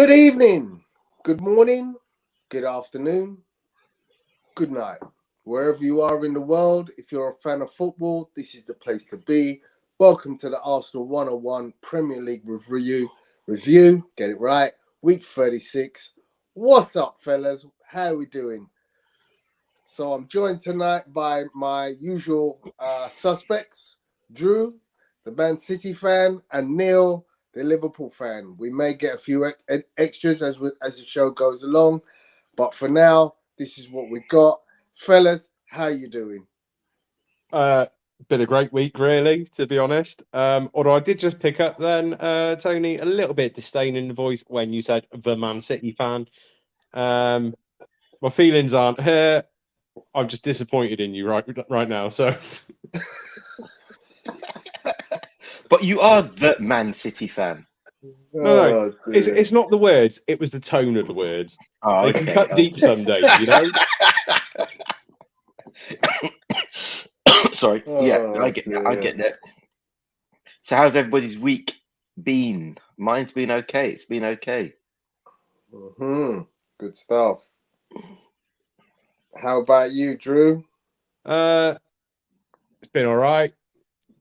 Good evening, good morning, good afternoon, good night. Wherever you are in the world, if you're a fan of football, this is the place to be. Welcome to the Arsenal 101 Premier League review. Get it right. Week 36. What's up, fellas? How are we doing? So I'm joined tonight by my usual suspects, Drew, the Man City fan, and Neil, the Liverpool fan. We may get a few extras as the show goes along, but for now, this is what we got. Fellas, how you doing? Been a great week, really, to be honest. Although I did just pick up then, Tony, a little bit disdain in the voice when you said the Man City fan. My feelings aren't hurt. I'm just disappointed in you right now. So, But you are the Man City fan. no, Oh, it's not the words. It was the tone of the words. Oh, They can cut deep some days, you know. Sorry. Yeah, Oh, I get that. So how's everybody's week been? Mine's been okay. It's been okay. Good stuff. How about you, Drew? It's been all right.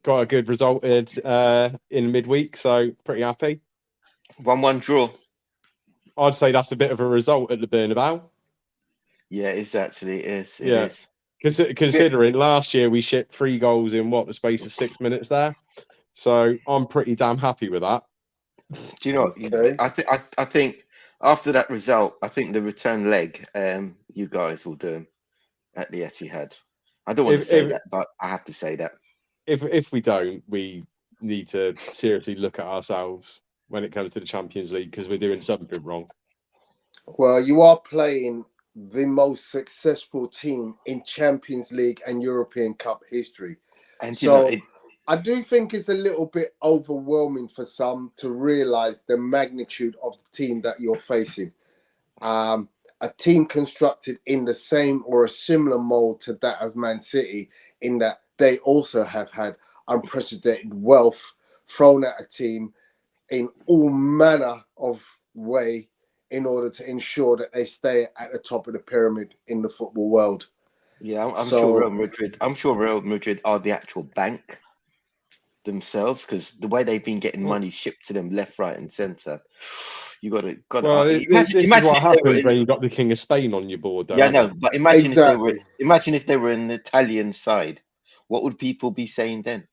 Got a good result in midweek, so pretty happy. 1-1 draw. I'd say that's a bit of a result at the Bernabeu. Yeah, it is actually. It Yeah. is. Considering last year we shipped 3 goals in the space of 6 minutes there, so I'm pretty damn happy with that. Do you know? Okay. I think after that result, I think the return leg, you guys will do at the Etihad. I don't want to say that, but I have to say that. If we don't, we need to seriously look at ourselves when it comes to the Champions League because we're doing something wrong. Well, you are playing the most successful team in Champions League and European Cup history. And So I do think it's a little bit overwhelming for some to realise the magnitude of the team that you're facing. A team constructed in the same or a similar mold to that of Man City, in that they also have had unprecedented wealth thrown at a team in all manner of way in order to ensure that they stay at the top of the pyramid in the football world. yeah, I'm sure Real Madrid. I'm sure Real Madrid are the actual bank themselves because the way they've been getting money shipped to them left, right, and centre. You got to Well, this is what happens when you've got the King of Spain on your board. Yeah, no, but imagine Exactly. if they were an Italian side, what would people be saying then?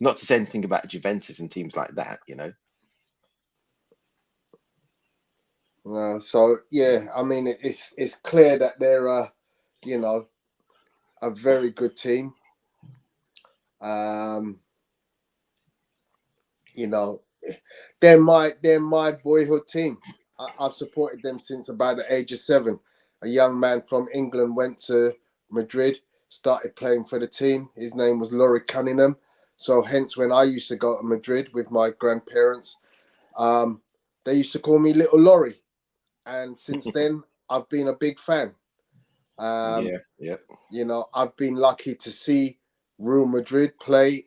Not to say anything about Juventus and teams like that, you know. So yeah, I mean it's clear that they're a very good team. You know, they're my boyhood team. I've supported them since about the age of 7. A young man from England went to Madrid, started playing for the team. His name was Laurie Cunningham. So hence when I used to go to Madrid with my grandparents, they used to call me Little Laurie. And since then, I've been a big fan. Yeah. I've been lucky to see Real Madrid play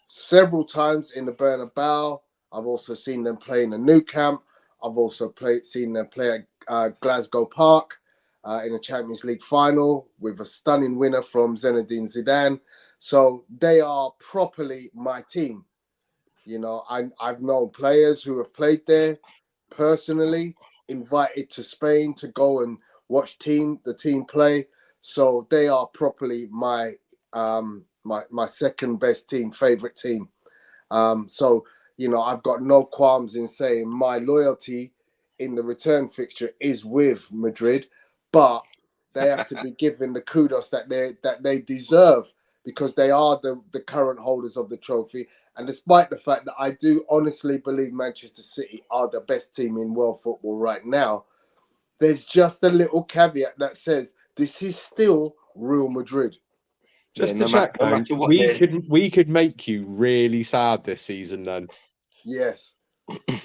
several times in the Bernabeu. I've also seen them play in the Nou Camp. I've also seen them play at Glasgow Park in the Champions League final with a stunning winner from Zinedine Zidane. So they are properly my team. I've known players who have played there personally, invited to Spain to go and watch the team play. So they are properly my my second best team, favorite team. So I've got no qualms in saying my loyalty in the return fixture is with Madrid, but they have to be given the kudos that they deserve because they are the current holders of the trophy. And despite the fact that I do honestly believe Manchester City are the best team in world football right now, there's just a little caveat that says this is still Real Madrid. Just to check, though, we could make you really sad this season then. Yes,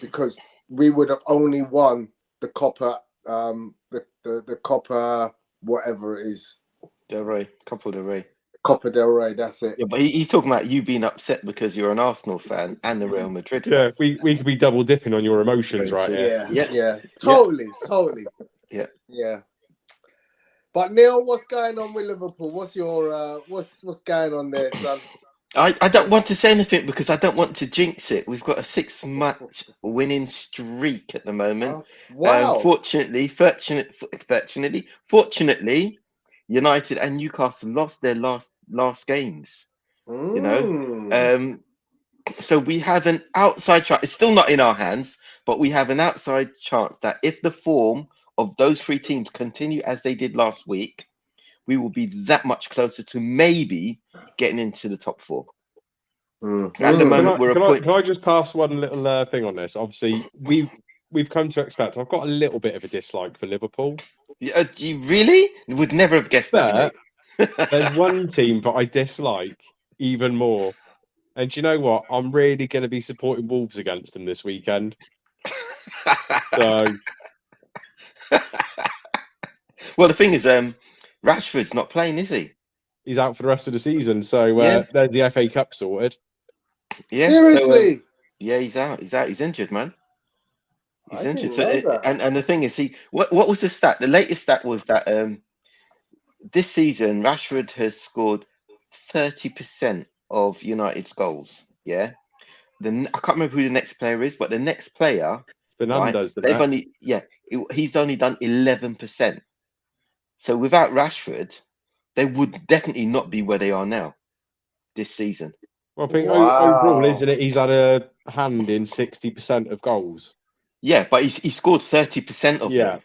because we would have only won the Copa, the Copa, whatever it is. Del Rey, Copa del Rey. Copa del Rey. That's it. Yeah, but he's talking about you being upset because you're an Arsenal fan and the Real Madrid Yeah, fan. we could be double dipping on your emotions right here. Yeah. Totally. Yeah. But Neil, what's going on with Liverpool? What's your what's going on there, son? I don't want to say anything because I don't want to jinx it. We've got a 6-match winning streak at the moment. Wow. Fortunately, United and Newcastle lost their last games. You know, so we have an outside chance. It's still not in our hands, but we have an outside chance that if the form of those three teams continue as they did last week, we will be that much closer to maybe getting into the top four. At the moment, Can I just pass one little thing on this? Obviously, we've come to expect. I've got a little bit of a dislike for Liverpool. You really would never have guessed that. There's one team that I dislike even more, and do you know what? I'm really going to be supporting Wolves against them this weekend. So, well, the thing is, Rashford's not playing, is he? He's out for the rest of the season. So there's the FA Cup sorted. Yeah. Seriously? So, yeah, he's out. He's injured, man. He's injured. So, and the thing is, what was the stat? The latest stat was that this season Rashford has scored 30% of United's goals. Yeah. I can't remember who the next player is, but the next player, it's Fernandes. Right, he's only done 11%. So without Rashford, they would definitely not be where they are now this season. Well, I think overall, isn't it? He's had a hand in 60% of goals. Yeah, but he scored 30% of them.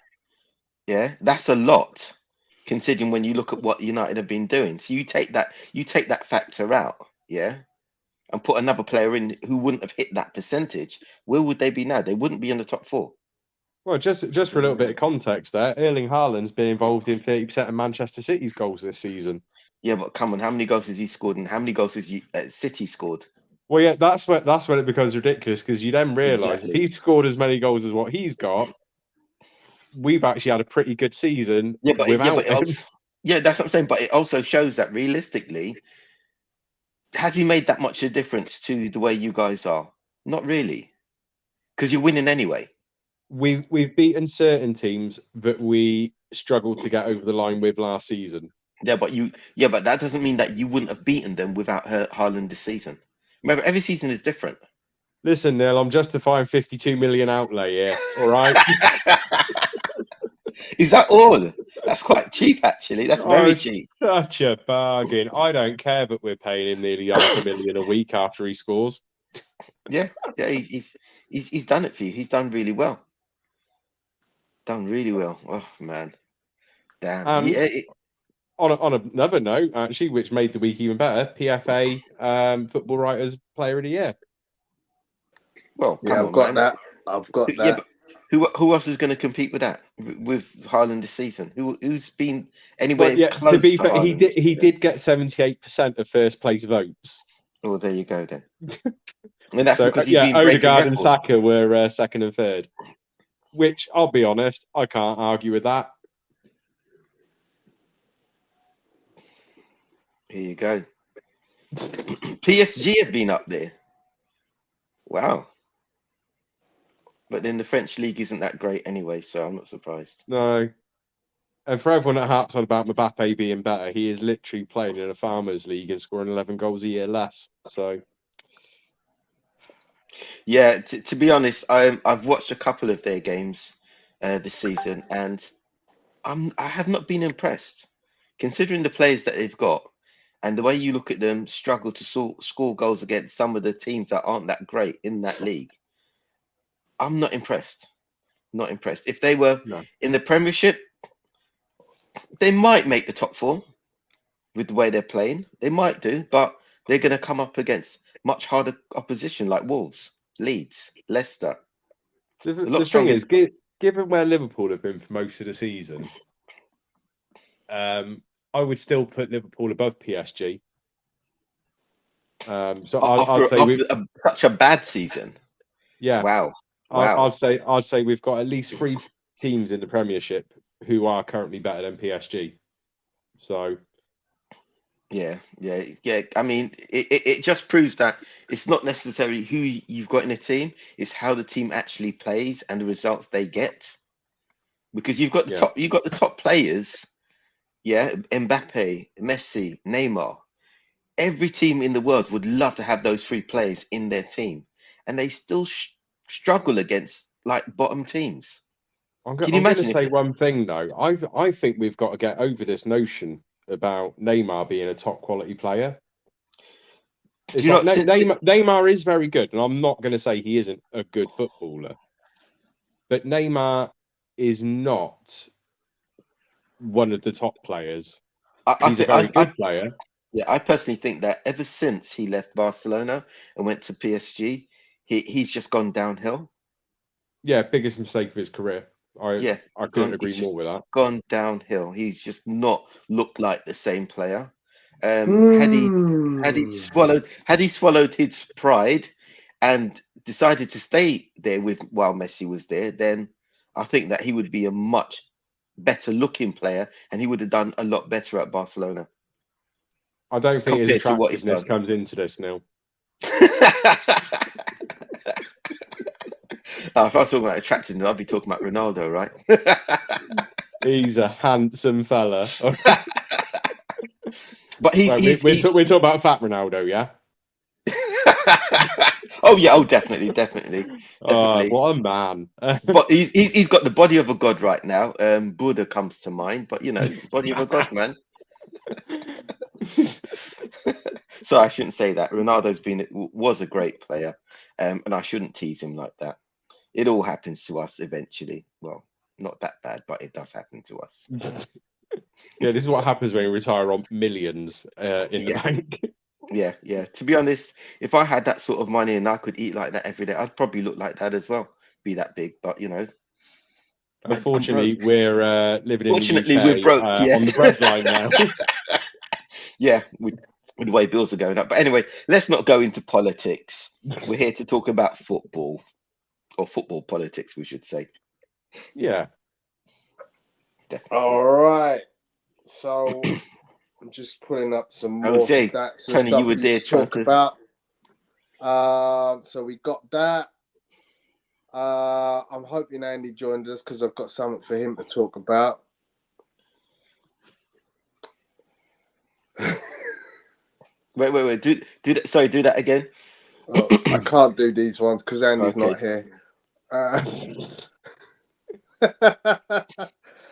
Yeah, that's a lot, considering when you look at what United have been doing. So you take that factor out, yeah, and put another player in who wouldn't have hit that percentage. Where would they be now? They wouldn't be in the top four. Well, just for a little bit of context there, Erling Haaland's been involved in 30% of Manchester City's goals this season. Yeah, but come on, how many goals has he scored and how many goals has City scored? Well, yeah, that's when it becomes ridiculous because you then realise if he's scored as many goals as what he's got, we've actually had a pretty good season without him. That's what I'm saying. But it also shows that realistically, has he made that much of a difference to the way you guys are? Not really, because you're winning anyway. We've beaten certain teams that we struggled to get over the line with last season. Yeah, but that doesn't mean that you wouldn't have beaten them without Haaland this season. Remember, every season is different. Listen, Neil, I'm justifying 52 million outlay here. All right. Is that all? That's quite cheap, actually. That's very cheap. Such a bargain. I don't care, but we're paying him nearly $500,000 a week after he scores. Yeah. He's done it for you. He's done really well. Oh man, damn. On another note, actually, which made the week even better, PFA Football Writers Player of the Year. Well, I've got that. Yeah, but who else is going to compete with that with Haaland this season? Who's been anywhere close to be fair, Haaland he did get 78% of first place votes. Oh, there you go then. And that's so, because he's been breaking Odegaard records. and Saka were second and third. Which, I'll be honest, I can't argue with that. Here you go. PSG have been up there. Wow. But then the French league isn't that great anyway, so I'm not surprised. No. And for everyone that harps on about Mbappe being better, he is literally playing in a farmers league and scoring 11 goals a year less. So, yeah, to be honest, I've watched a couple of their games this season, and I have not been impressed, considering the players that they've got and the way you look at them struggle to score goals against some of the teams that aren't that great in that league. I'm not impressed. Not impressed. If they were in the Premiership, they might make the top four with the way they're playing. They might do, but they're going to come up against much harder opposition like Wolves, Leeds, Leicester. The thing is, given where Liverpool have been for most of the season, I would still put Liverpool above PSG. So I'd say such a bad season. Yeah. Wow. I'd say we've got at least 3 teams in the Premiership who are currently better than PSG. So Yeah, yeah. I mean, it just proves that it's not necessarily who you've got in a team; it's how the team actually plays and the results they get. Because Yeah. you've got the top players. Yeah, Mbappe, Messi, Neymar. Every team in the world would love to have those three players in their team, and they still struggle against like bottom teams. Can you I'm going to imagine if? say one thing though. I think we've got to get over this notion about Neymar being a top quality player. Do It's you like not since? Neymar is very good, and I'm not going to say he isn't a good footballer, but Neymar is not one of the top players. I He's a think very good player. yeah, I personally think that ever since he left Barcelona and went to PSG, he's just gone downhill. Yeah, biggest mistake of his career. Yeah, I couldn't gone. agree It's more just with that. gone downhill. He's just not looked like the same player. Hmm. Had he swallowed his pride and decided to stay there with while Messi was there, then I think that he would be a much better looking player and he would have done a lot better at Barcelona I don't think his compared to what he's attractiveness done. comes into this, Neil. If I was talking about attractiveness, I'd be talking about Ronaldo, right? He's a handsome fella. But Well, we're talking about fat Ronaldo, yeah. oh yeah, oh definitely, definitely. What a man! But he's got the body of a god right now. Buddha comes to mind, but you know, body of a god, man. So I shouldn't say that. Was a great player, and I shouldn't tease him like that. It all happens to us eventually. Well, not that bad, but it does happen to us. Yeah, this is what happens when you retire on millions in the Yeah, bank. yeah. To be honest, if I had that sort of money and I could eat like that every day, I'd probably look like that as well. Be that big, but you know, I'm Unfortunately, broke. we're living in the Fortunately, we're UK broke. Yeah, on the breadline now. yeah. With the way bills are going up. But anyway, let's not go into politics. We're here to talk about football or football politics, we should say. Yeah, Definitely. All right. So I'm just pulling up some more Jose, stats and Tony, you stuff were for you there to trying talk to. about. So we got that. I'm hoping Andy joined us because I've got something for him to talk about. Wait. Do that. Sorry, do that again. Oh, I can't do these ones because Andy's Okay. not here.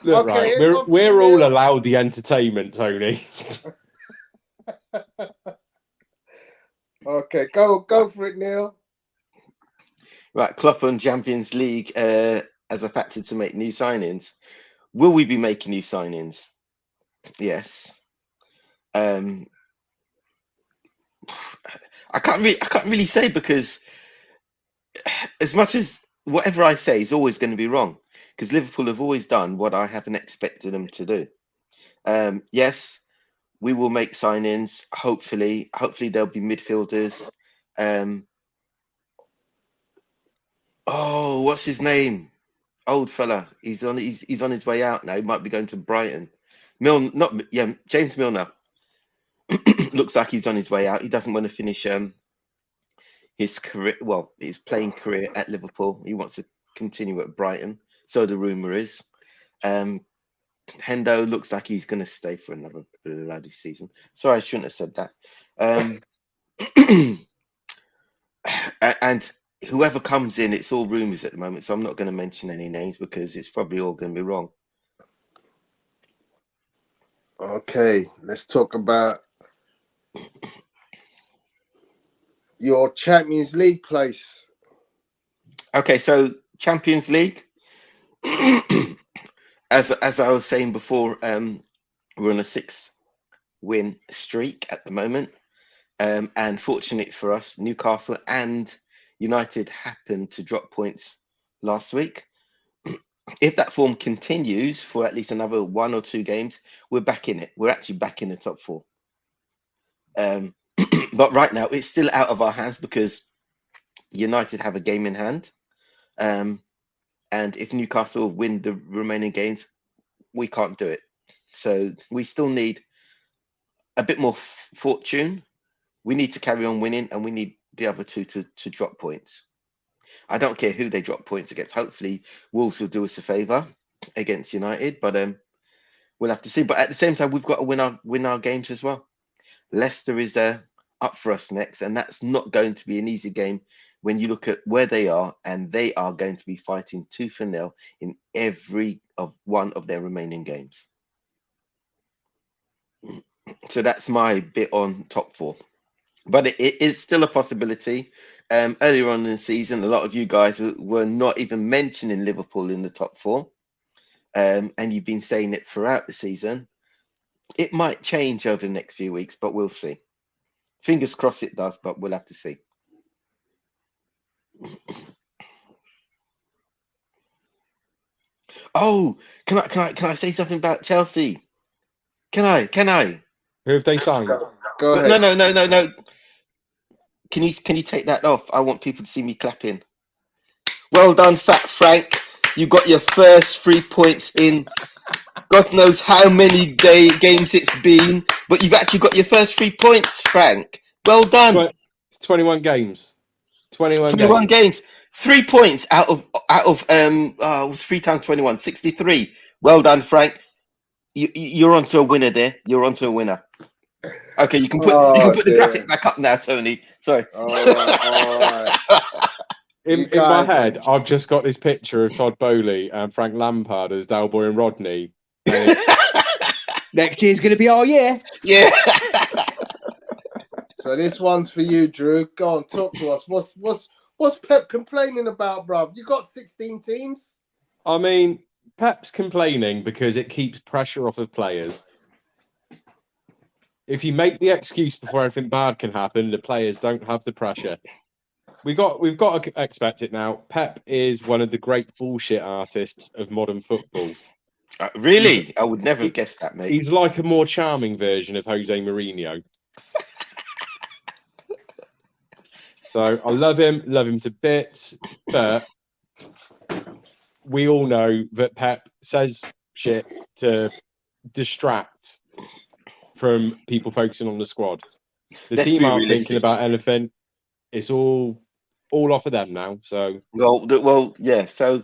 look, Okay, right, here's one for you, we're all Neil. allowed the entertainment, Tony. Okay, go for it, Neil. Right, Klopp on Champions League as a factor to make new signings. Will we be making new signings? Yes. Um, I can't really say because as much as whatever I say is always going to be wrong because Liverpool have always done what I haven't expected them to do. Yes, we will make signings. Hopefully there'll be midfielders. Oh, what's his name? Old fella. He's on his way out now. He might be going to Brighton. James Milner. Looks like he's on his way out. He doesn't want to finish his career, well, his playing career at Liverpool. He wants to continue at Brighton. So the rumor is. Hendo looks like he's going to stay for another bloody season. Sorry, I shouldn't have said that. And whoever comes in, it's all rumors at the moment. So I'm not going to mention any names because it's probably all going to be wrong. Okay, let's talk about your Champions League place. Okay, so Champions League. As I was saying before, we're on a 6-win streak at the moment. And fortunate for us, Newcastle and United happened to drop points last week. If that form continues for at least another 1 or 2 games, we're back in it. We're actually back in the top 4. But right now, it's still out of our hands because United have a game in hand. And if Newcastle win the remaining games, we can't do it. So we still need a bit more fortune. We need to carry on winning, and we need the other two to drop points. I don't care who they drop points against. Hopefully, Wolves will do us a favour against United, but we'll have to see. But at the same time, we've got to win our games as well. Leicester is up for us next, and that's not going to be an easy game when you look at where they are, and they are going to be fighting tooth and nail in every one of their remaining games. So that's my bit on top four. But it is still a possibility. Earlier on in the season, a lot of you guys were not even mentioning Liverpool in the top four, and you've been saying it throughout the season. It might change over the next few weeks, but we'll see. Fingers crossed it does, but we'll have to see. Oh, can I say something about Chelsea? Can I? Who have they signed? Go ahead. No. Can you take that off? I want people to see me clapping. Well done, Fat Frank. You got your first 3 points in God knows how many games it's been, but you've actually got your first 3 points, Frank. Well done. 21 games. 21 games. 3 points out of it was 3 times 21, 63. Well done, Frank. You're onto a winner there. You're onto a winner. Okay, you can put the graphic back up now, Tony. Sorry. All right. In my head, I've just got this picture of Todd Bowley and Frank Lampard as Dalboy and Rodney. And next year's going to be our year. Yeah. So this one's for you, Drew. Go on, talk to us. What's Pep complaining about, bruv? You got 16 teams? I mean, Pep's complaining because it keeps pressure off of players. If you make the excuse before anything bad can happen, the players don't have the pressure. We've got to expect it now. Pep is one of the great bullshit artists of modern football. Really? I would never have guessed that, mate. He's like a more charming version of Jose Mourinho. So I love him to bits, but we all know that Pep says shit to distract from people focusing on the squad. The team aren't thinking about anything. It's all off of them now. So yeah. So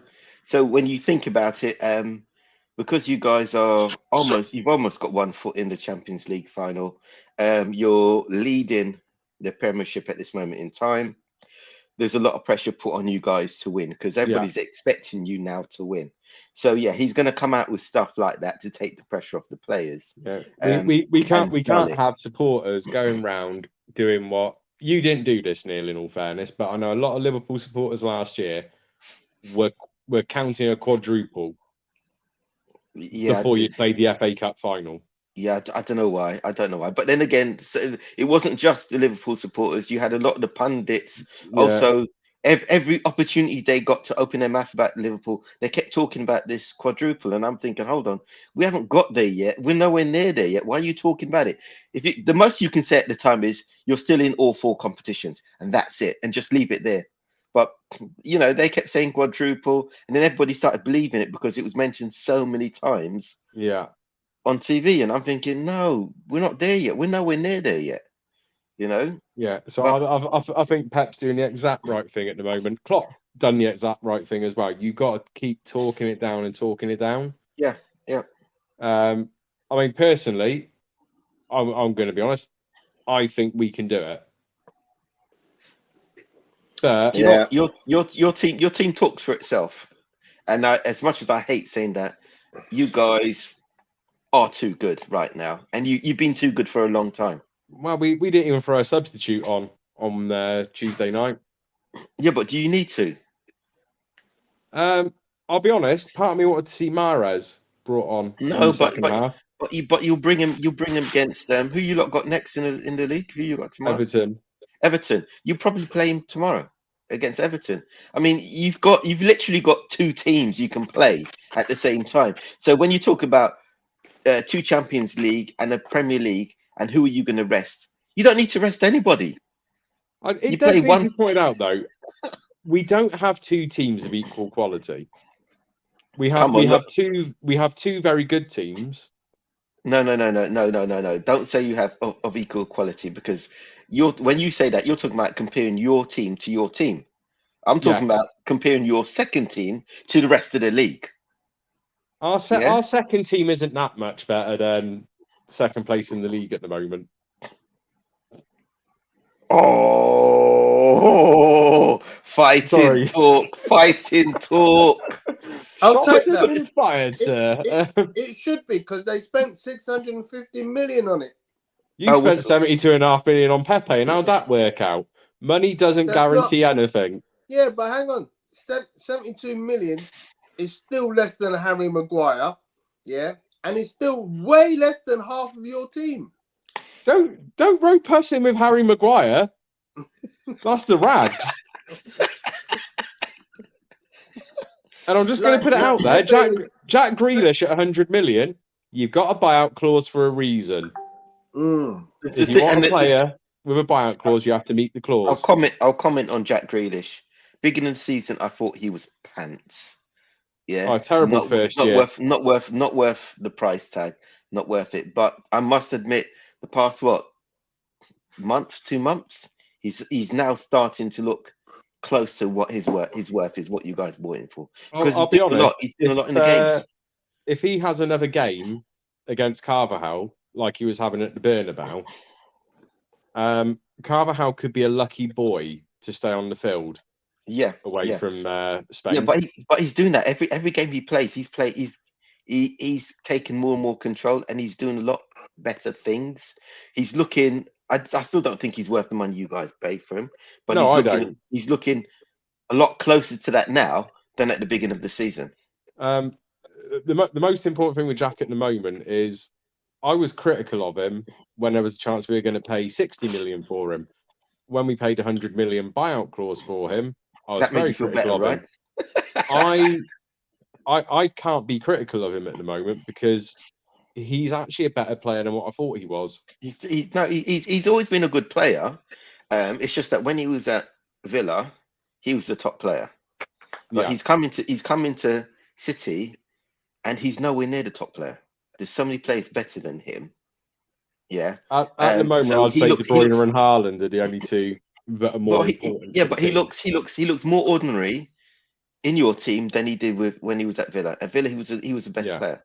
when you think about it, because you guys you've almost got 1 foot in the Champions League final. You're leading the Premiership at this moment in time. There's a lot of pressure put on you guys to win because everybody's expecting you now to win. So yeah, he's going to come out with stuff like that to take the pressure off the players. Yeah. We can't have supporters going round doing what you didn't do this, Neil, in all fairness, but I know a lot of Liverpool supporters last year were counting a quadruple before you played the FA Cup final. Yeah, I don't know why. But then again, so it wasn't just the Liverpool supporters. You had a lot of the pundits. Yeah. Also, every opportunity they got to open their mouth about Liverpool, they kept talking about this quadruple. And I'm thinking, hold on, we haven't got there yet. We're nowhere near there yet. Why are you talking about it? The most you can say at the time is you're still in all 4 competitions, and that's it, and just leave it there. But they kept saying quadruple, and then everybody started believing it because it was mentioned so many times. Yeah. On TV, and I'm thinking, no, we're not there yet. We're nowhere near there yet. Yeah. So I think Pep's doing the exact right thing at the moment. Klopp done the exact right thing as well. You got to keep talking it down and talking it down. Yeah. I mean, personally, I'm going to be honest. I think we can do it. But your team talks for itself. And as much as I hate saying that, you guys are too good right now, and you've been too good for a long time. Well, we didn't even throw a substitute on Tuesday night. Yeah, but do you need to? I'll be honest. Part of me wanted to see Mahrez brought on. No, but you'll bring him. You'll bring him against them. Who you lot got next in the league? Who you got tomorrow? Everton. You probably play him tomorrow against Everton. I mean, you've literally got 2 teams you can play at the same time. So when you talk about 2 Champions League and a Premier League, and who are you going to rest? You don't need to rest anybody. It does need to be pointed out, though, we don't have 2 teams of equal quality. We have 2 very good teams, No. Don't say you have of equal quality, because when you say that, you're talking about comparing your team to your team. I'm talking Yes. about comparing your second team to the rest of the league. Yeah. Our second team isn't that much better than second place in the league at the moment. Oh, fighting Sorry. talk, fighting talk. I'll Shots take have that. been fired, It, sir. it, it should be, because they spent 650 million on it. You spent 72.5 million on Pepe, and how'd that work out? Money doesn't That's not. guarantee anything. Yeah, but hang on. 72 million is still less than Harry Maguire. Yeah. And it's still way less than half of your team. Don't rope us in with Harry Maguire. That's the rags. And I'm just going to put it out there. Jack Grealish at 100 million, you've got a buyout clause for a reason. If you want a player with a buyout clause, you have to meet the clause. I'll comment on Jack Grealish. Beginning of the season, I thought he was pants. Yeah, terrible first year. Not worth the price tag. Not worth it. But I must admit, the past 2 months, he's now starting to look close to what his worth is. What you guys bought him for? Because I'll be honest. He's doing a lot in the games. If he has another game against Carvajal like he was having at the Bernabeu, Carvajal could be a lucky boy to stay on the field. Yeah, away from Spain. Yeah, but he's doing that every game he plays. He's taking more and more control, and he's doing a lot better things. He's looking. I still don't think he's worth the money you guys pay for him, but no, he's looking a lot closer to that now than at the beginning of the season. The most important thing with Jack at the moment is I was critical of him when there was a chance we were going to pay 60 million for him. When we paid 100 million buyout clause for him, I was very critical of him. I can't be critical of him at the moment because he's actually a better player than what I thought he was. He's always been a good player. It's just that when he was at Villa, he was the top player. But he's coming to City, and he's nowhere near the top player. There's so many players better than him. Yeah. At the moment, I'd say De Bruyne and Haaland are the only two that are more important. Yeah, but he looks more ordinary in your team than he did when he was at Villa. At Villa, he was the best player.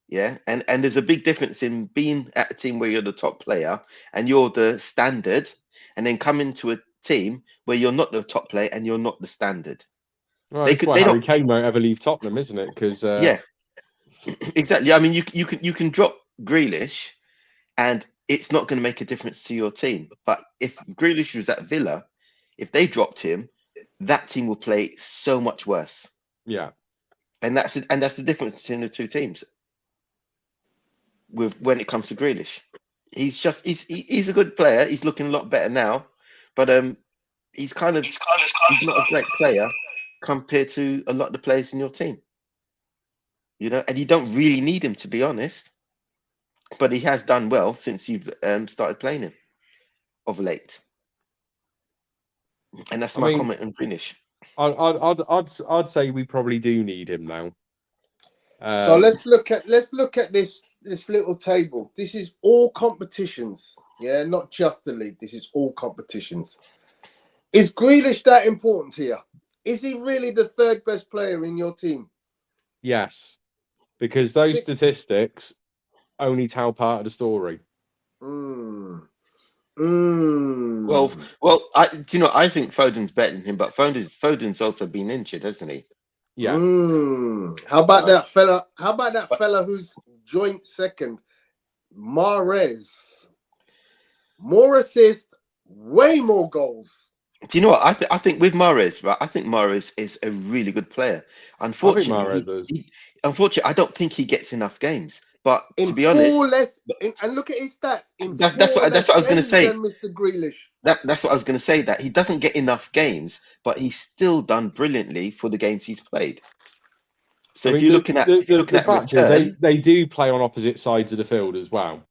Yeah, and there's a big difference in being at a team where you're the top player and you're the standard, and then coming to a team where you're not the top player and you're not the standard. Well, that's why Harry Kane won't ever leave Tottenham, isn't it? Because yeah, exactly. I mean, you can drop Grealish, and it's not going to make a difference to your team. But if Grealish was at Villa, if they dropped him, that team will play so much worse. Yeah, and that's the difference between the two teams. When it comes to Grealish, he's a good player. He's looking a lot better now, but he's not a great player compared to a lot of the players in your team. You know, and you don't really need him, to be honest. But he has done well since you've started playing him of late. And that's my comment on Grealish. I'd say we probably do need him now. So let's look at this little table. This is all competitions, yeah, not just the league. This is all competitions. Is Grealish that important to you? Is he really the third best player in your team? Yes, because those statistics only tell part of the story. Well, I think Foden's better than him, but Foden's also been injured, hasn't he? Yeah. How about that fella? How about that fella who's joint second, Mahrez? More assists, way more goals. Do you know what I think with Mahrez? Right, I think Mahrez is a really good player. Unfortunately, I don't think he gets enough games. But to be honest, and look at his stats. That's what I was going to say. Mr. Grealish. That's what I was going to say. That he doesn't get enough games, but he's still done brilliantly for the games he's played. So if you're looking at the fact is they do play on opposite sides of the field as well.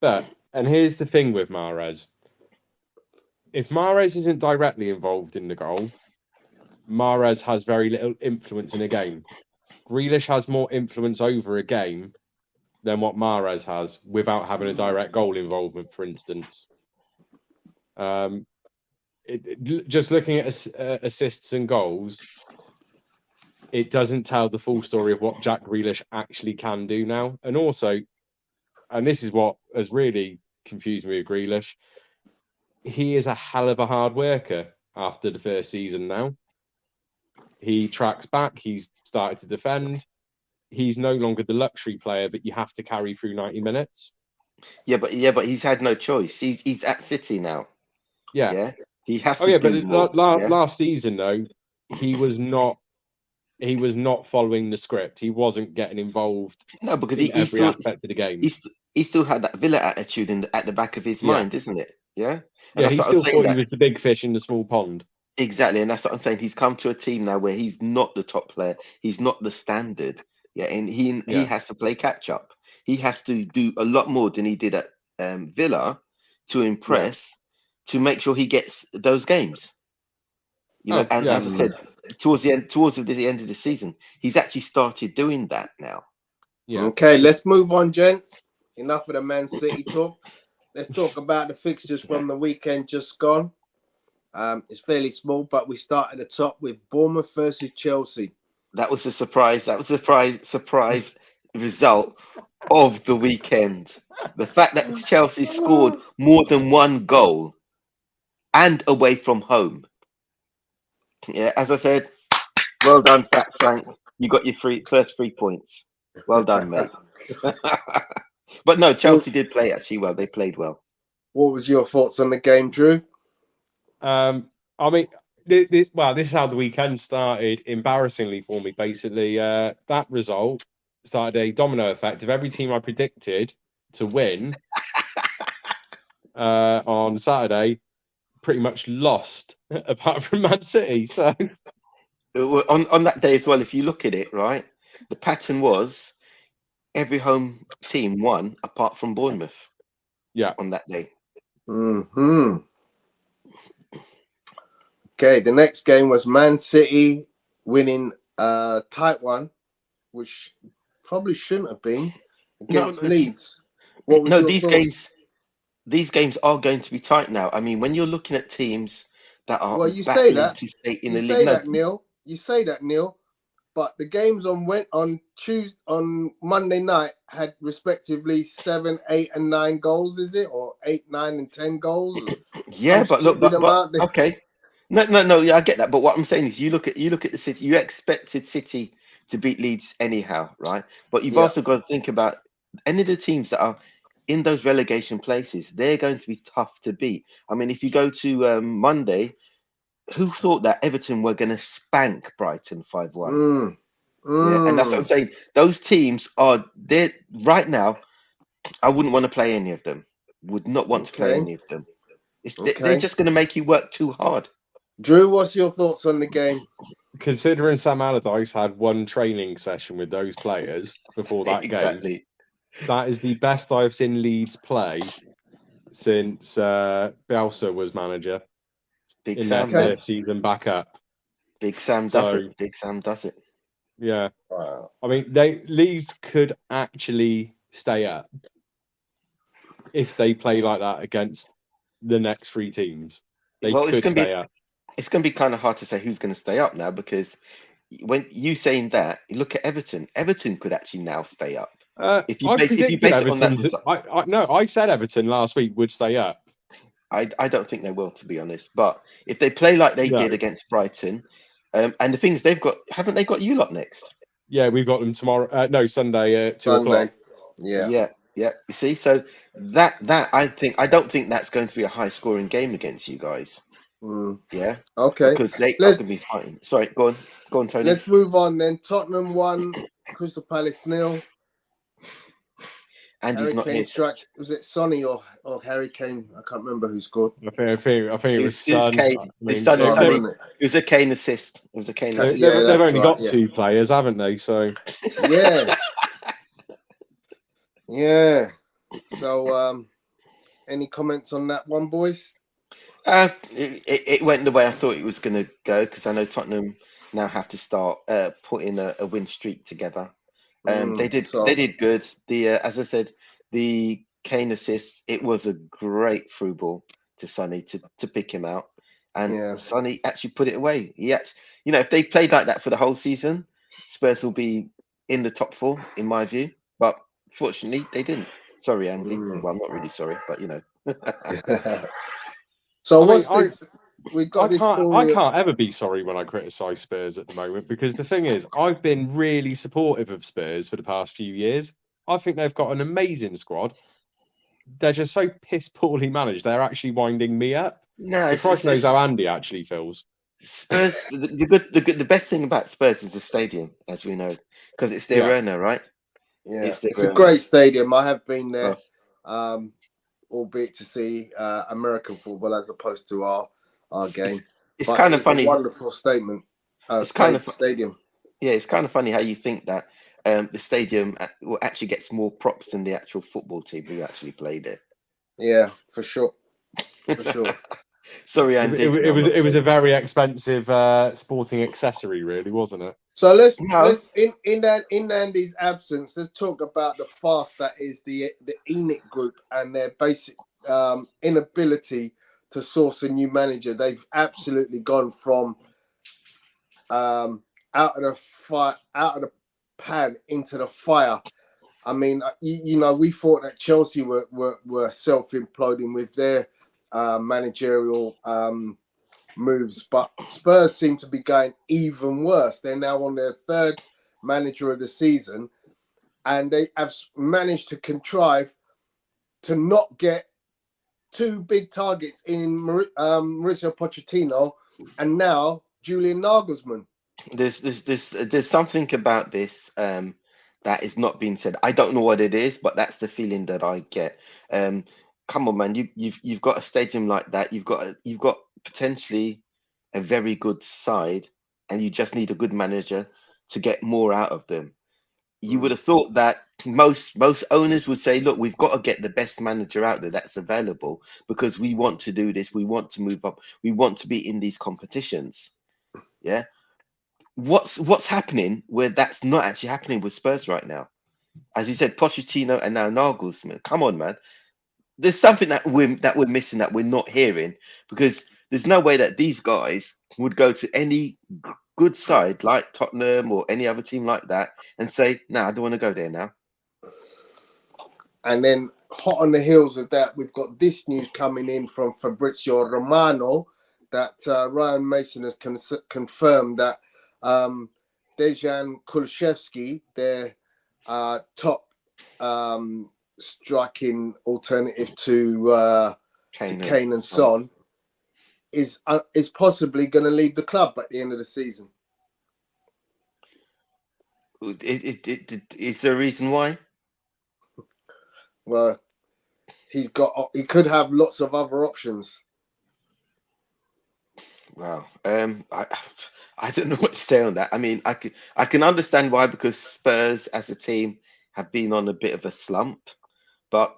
And here's the thing with Mahrez. If Mahrez isn't directly involved in the goal, Mahrez has very little influence in a game. Grealish has more influence over a game than what Mahrez has without having a direct goal involvement, for instance. Just looking at assists and goals, it doesn't tell the full story of what Jack Grealish actually can do now. And also, and this is what has really confused me with Grealish, he is a hell of a hard worker after the first season now. He tracks back, he's started to defend. He's no longer the luxury player that you have to carry through 90 minutes. Yeah, but he's had no choice. He's at City now. Yeah. Yeah. He has Oh to yeah, do but more. Yeah? last season though, he was not following the script. He wasn't getting involved No, because in he every still aspect of the game. he still had that Villa attitude at the back of his Yeah. mind, isn't it? Yeah. And Yeah, that's he what I was still saying thought that. he was the big fish in the small pond. Exactly, and that's what I'm saying. He's come to a team now where he's not the top player. He's not the standard. Yeah, and he Yeah. has to play catch up. He has to do a lot more than he did at Villa to impress, to make sure he gets those games. You know, Oh, and yeah. as I said, towards the end of the season, he's actually started doing that now. Yeah. Okay, let's move on, gents. Enough of the Man City talk. Let's talk about the fixtures from the weekend just gone. It's fairly small, but we start at the top with Bournemouth versus Chelsea. That was a surprise. That was a surprise result of the weekend. The fact that Chelsea scored more than one goal and away from home. Yeah, as I said, well done, Fat Frank. You got your first 3 points. Well done, mate. But no, Chelsea did play actually well. They played well. What was your thoughts on the game, Drew? I mean, this is how the weekend started. Embarrassingly for me, basically, that result started a domino effect of every team I predicted to win on Saturday. Pretty much lost, apart from Man City. So on that day as well, if you look at it, right, the pattern was every home team won apart from Bournemouth. Yeah. On that day. Mm-hmm. Okay, the next game was Man City winning a tight one, which probably shouldn't have been against Leeds. What was your thoughts? These games are going to be tight now. I mean, when you're looking at teams that are you say that to stay in you the say league, that, Neil. You say that, Neil. But the games on Monday night had respectively 7, 8, and 9 goals. Is it, or 8, 9, and 10 goals? Yeah, but look, but okay. No. Yeah, I get that. But what I'm saying is, you look at the City. You expected City to beat Leeds anyhow, right? But you've also got to think about any of the teams that are in those relegation places. They're going to be tough to beat. I mean, if you go to Monday, who thought that Everton were going to spank Brighton 5-1? Yeah, and that's what I'm saying. Those teams are there right now. I wouldn't want to play any of them. Would not want to play any of them. They're just going to make you work too hard. Drew, what's your thoughts on the game? Considering Sam Allardyce had one training session with those players before that game, that is the best I've seen Leeds play since Bielsa was manager. Big Sam, their season back up. Big Sam does it. Big Sam does it. Yeah. Wow. I mean, Leeds could actually stay up if they play like that against the next 3 teams. They could stay up. It's going to be kind of hard to say who's going to stay up now, because when you saying that, you look at Everton. Everton could actually now stay up. If you base it on that, I said Everton last week would stay up. I don't think they will, to be honest. But if they play like they did against Brighton, and the thing is, haven't they got you lot next? Yeah, we've got them tomorrow. No, Sunday at 2 o'clock. Yeah. You see, so that I don't think that's going to be a high scoring game against you guys. Yeah. Okay. Because they are going to be fighting. Sorry, go on, Tony. Let's move on then. Tottenham 1, Crystal Palace 0. And he's not here. Was it Sonny or Harry Kane? I can't remember who scored. I think it was Son. Kane. It was a Kane assist. It was a Kane assist. They've only got 2 players, haven't they? So yeah. Yeah. So any comments on that one, boys? It went the way I thought it was going to go, because I know Tottenham now have to start putting a win streak together. They did good. As I said, the Kane assist, it was a great through ball to Sonny to pick him out, and Yeah. Sonny actually put it away. If they played like that for the whole season, Spurs will be in the top 4 in my view. But fortunately, they didn't. Sorry, Andy. Mm. Well, I'm not really sorry, but So I mean, what's this? We've got this I story. can't ever be sorry when I criticise Spurs at the moment, because the thing is, I've been really supportive of Spurs for the past few years. I think they've got an amazing squad. They're just so piss poorly managed. They're actually winding me up. no, So Christ knows how Andy actually feels. Spurs. The best thing about Spurs is the stadium, as we know, because it's their Yeah. owner, right? Yeah, their it's a owner. great stadium. I have been there, Oh. albeit to see American football as opposed to our game. It's But kind of it's funny. a wonderful statement. It's kind of stadium. Yeah, it's kind of funny how you think that the stadium actually gets more props than the actual football team who actually play there. Yeah, for sure. For sure. Sorry, Andy. It was a very expensive sporting accessory, really, wasn't it? So let's in Andy's absence, let's talk about the farce that is the ENIC group and their basic inability to source a new manager. They've absolutely gone from out of the pan into the fire. I mean, we thought that Chelsea were self-imploding with their managerial moves, but Spurs seem to be going even worse. They're now on their 3rd manager of the season, and they have managed to contrive to not get 2 big targets in Mauricio Pochettino and now Julian Nagelsmann. There's something about this that is not being said. I don't know what it is, but that's the feeling that I get. Come on, man, you've got a stadium like that. You've got potentially a very good side, and you just need a good manager to get more out of them. You would have thought that most owners would say, look, we've got to get the best manager out there that's available because we want to do this, we want to move up, we want to be in these competitions. Yeah. What's happening where that's not actually happening with Spurs right now? As you said, Pochettino and now Nagelsmann. Come on, man. There's something that we're missing, that we're not hearing, because there's no way that these guys would go to any good side like Tottenham or any other team like that and say, "No, I don't want to go there now." And then, hot on the heels of that, we've got this news coming in from Fabrizio Romano that Ryan Mason has confirmed that Dejan Kulusevski, their top striking alternative to Kane and Son, is possibly going to leave the club at the end of the season. Is there a reason why? Well, he could have lots of other options. Wow. I don't know what to say on that. I mean, I can understand why, because Spurs as a team have been on a bit of a slump, but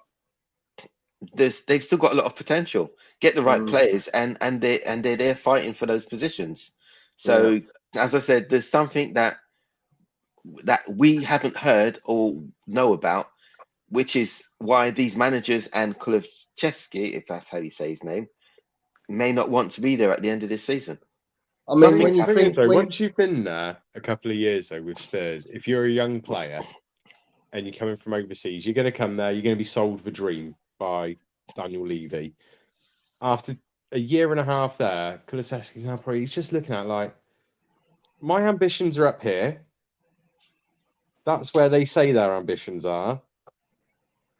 they've still got a lot of potential. Get the right players, and they're there fighting for those positions. So, as I said, there's something that we haven't heard or know about, which is why these managers and Kulusevski, if that's how you say his name, may not want to be there at the end of this season. I mean, when you think, once you've been there a couple of years though with Spurs, if you're a young player and you're coming from overseas, you're going to come there, you're going to be sold the dream by Daniel Levy. After a year and a half there, Kulusevski's now probably, he's just looking at like, my ambitions are up here. That's where they say their ambitions are.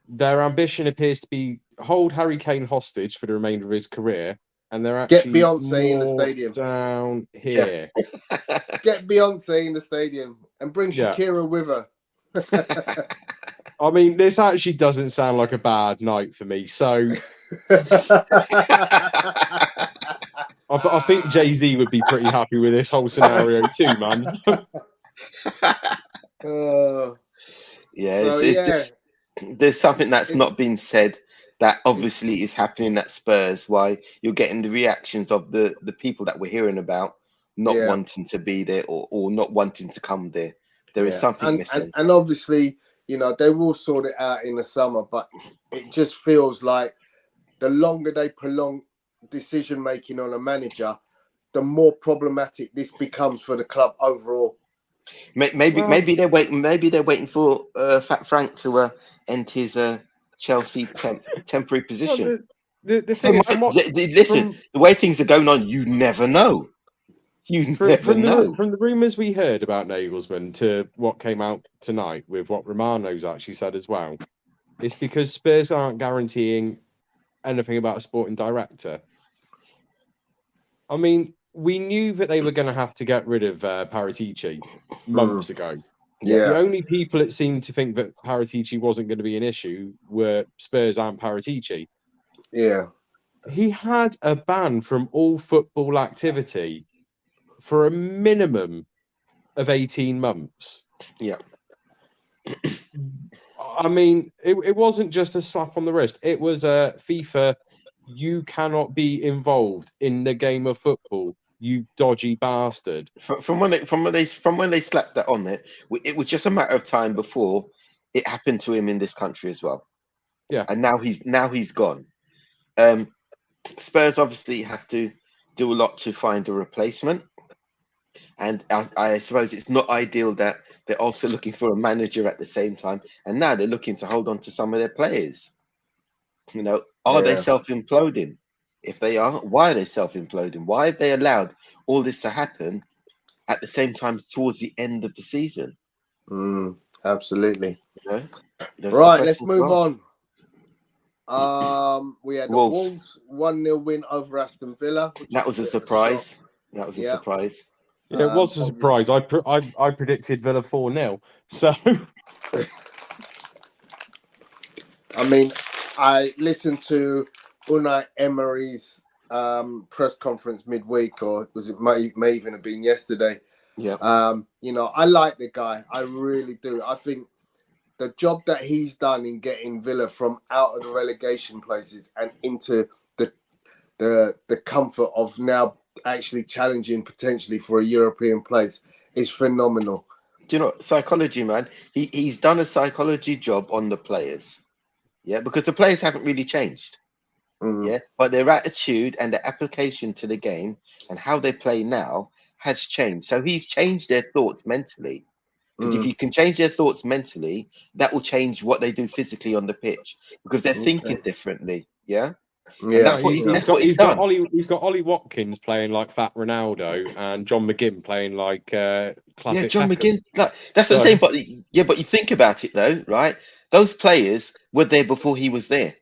Their ambition appears to be hold Harry Kane hostage for the remainder of his career, and they're actually get Beyonce in the stadium down here. Yeah. Get Beyonce in the stadium and bring Shakira with her. I mean, this actually doesn't sound like a bad night for me. So I think Jay-Z would be pretty happy with this whole scenario too, man. There's something that's not been said that obviously is happening at Spurs, why you're getting the reactions of the people that we're hearing about not wanting to be there or not wanting to come there. There is something and, missing. and obviously, you know, they will sort it out in the summer, but it just feels like the longer they prolong decision making on a manager, the more problematic this becomes for the club overall. Maybe they're waiting. Maybe they're waiting for Fat Frank to end his Chelsea temporary position. The thing is, from what Listen, the way things are going on, you never know. You never know. From the rumours we heard about Nagelsmann to what came out tonight with what Romano's actually said as well, it's because Spurs aren't guaranteeing anything about a sporting director. I mean, we knew that they were going to have to get rid of Paratici months ago. Yeah. The only people that seemed to think that Paratici wasn't going to be an issue were Spurs and Paratici. Yeah. He had a ban from all football activity for a minimum of 18 months. Yeah. I mean, it wasn't just a slap on the wrist. It was a FIFA, you cannot be involved in the game of football, you dodgy bastard. From when they slapped that on it was just a matter of time before it happened to him in this country as well. Yeah. And now he's gone. Spurs obviously have to do a lot to find a replacement. And I suppose it's not ideal that they're also looking for a manager at the same time. And now they're looking to hold on to some of their players. You know, are they self-imploding? If they are, why are they self-imploding? Why have they allowed all this to happen at the same time towards the end of the season? Absolutely. You know? Right, let's move on. We had the Wolves 1-0 win over Aston Villa. That was a surprise. That was a surprise. Yeah, it was a surprise. I predicted Villa 4-0. So, I mean, I listened to Unai Emery's press conference midweek, or was it may even have been yesterday. Yeah. You know, I like the guy. I really do. I think the job that he's done in getting Villa from out of the relegation places and into the comfort of now actually challenging potentially for a European place is phenomenal. Do you know, psychology, man? He's done a psychology job on the players. Yeah, because the players haven't really changed. Yeah, but their attitude and their application to the game and how they play now has changed. So he's changed their thoughts mentally. Because if you can change their thoughts mentally, that will change what they do physically on the pitch because they're thinking differently. Yeah. Yeah, and that's what he's done. He's got Ollie Watkins playing like Fat Ronaldo and John McGinn playing like classic. Yeah, John McGinn. Like, that's what I'm saying. But you think about it though, right? Those players were there before he was there,